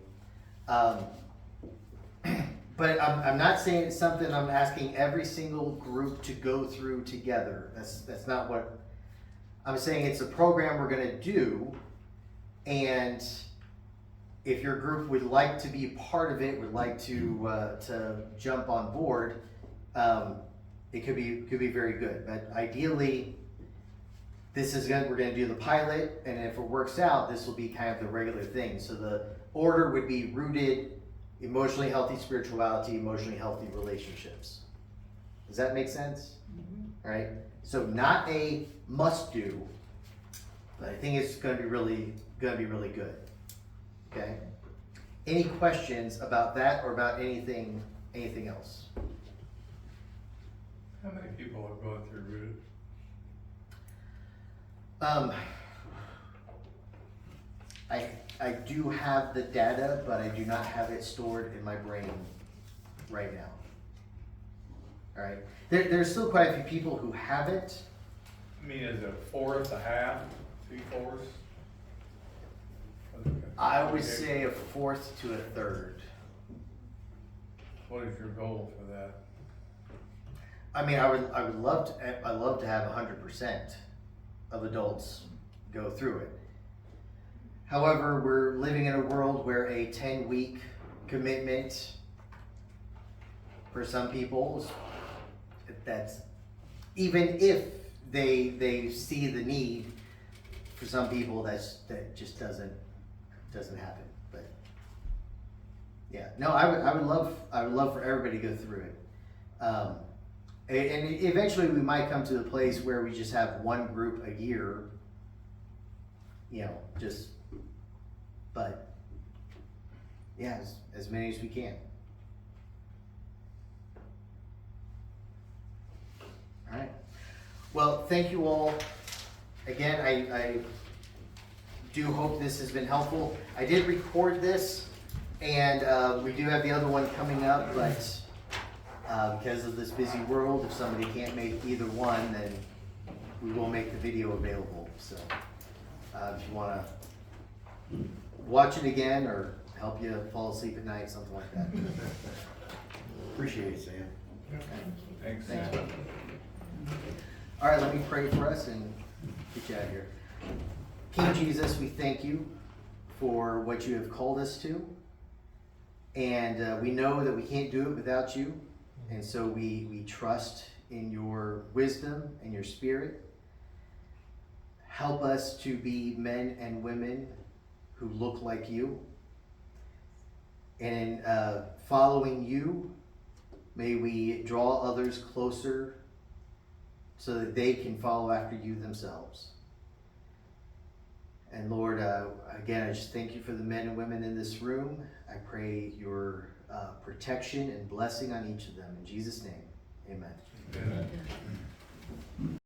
But I'm not saying it's something I'm asking every single group to go through together. That's not what I'm saying. It's a program we're going to do, and if your group would like to be part of it, would like to jump on board, it could be very good. But ideally, we're gonna do the pilot, and if it works out, this will be kind of the regular thing. So the order would be rooted, emotionally healthy spirituality, emotionally healthy relationships. Does that make sense? All right, so not a must do, but I think it's gonna be really good. Okay? Any questions about that or about anything else? How many people have gone through Rooted? I do have the data, but I do not have it stored in my brain right now. All right, there's still quite a few people who have it. I mean, is it a fourth, a half, 3/4? I would say a fourth to a third. What is your goal for that? I mean, I'd love to have 100% of adults go through it. However, we're living in a world where a 10-week commitment for some people, that's, even if they see the need, for some people that just doesn't happen. But yeah, no, I would love for everybody to go through it. And eventually we might come to the place where we just have one group a year, but yeah, as many as we can. All right. Well, thank you all. Again, I do hope this has been helpful. I did record this, and we do have the other one coming up, but because of this busy world, if somebody can't make either one, then we will make the video available. So if you want to watch it again or help you fall asleep at night, something like that. Appreciate it, Sam. Thanks. Thanks. All right, let me pray for us and get you out of here. King Jesus, we thank you for what you have called us to. And we know that we can't do it without you. And so we trust in your wisdom and your spirit. Help us to be men and women who look like you. And in following you, may we draw others closer so that they can follow after you themselves. And Lord, again, I just thank you for the men and women in this room. I pray your protection and blessing on each of them. In Jesus' name, amen. Amen.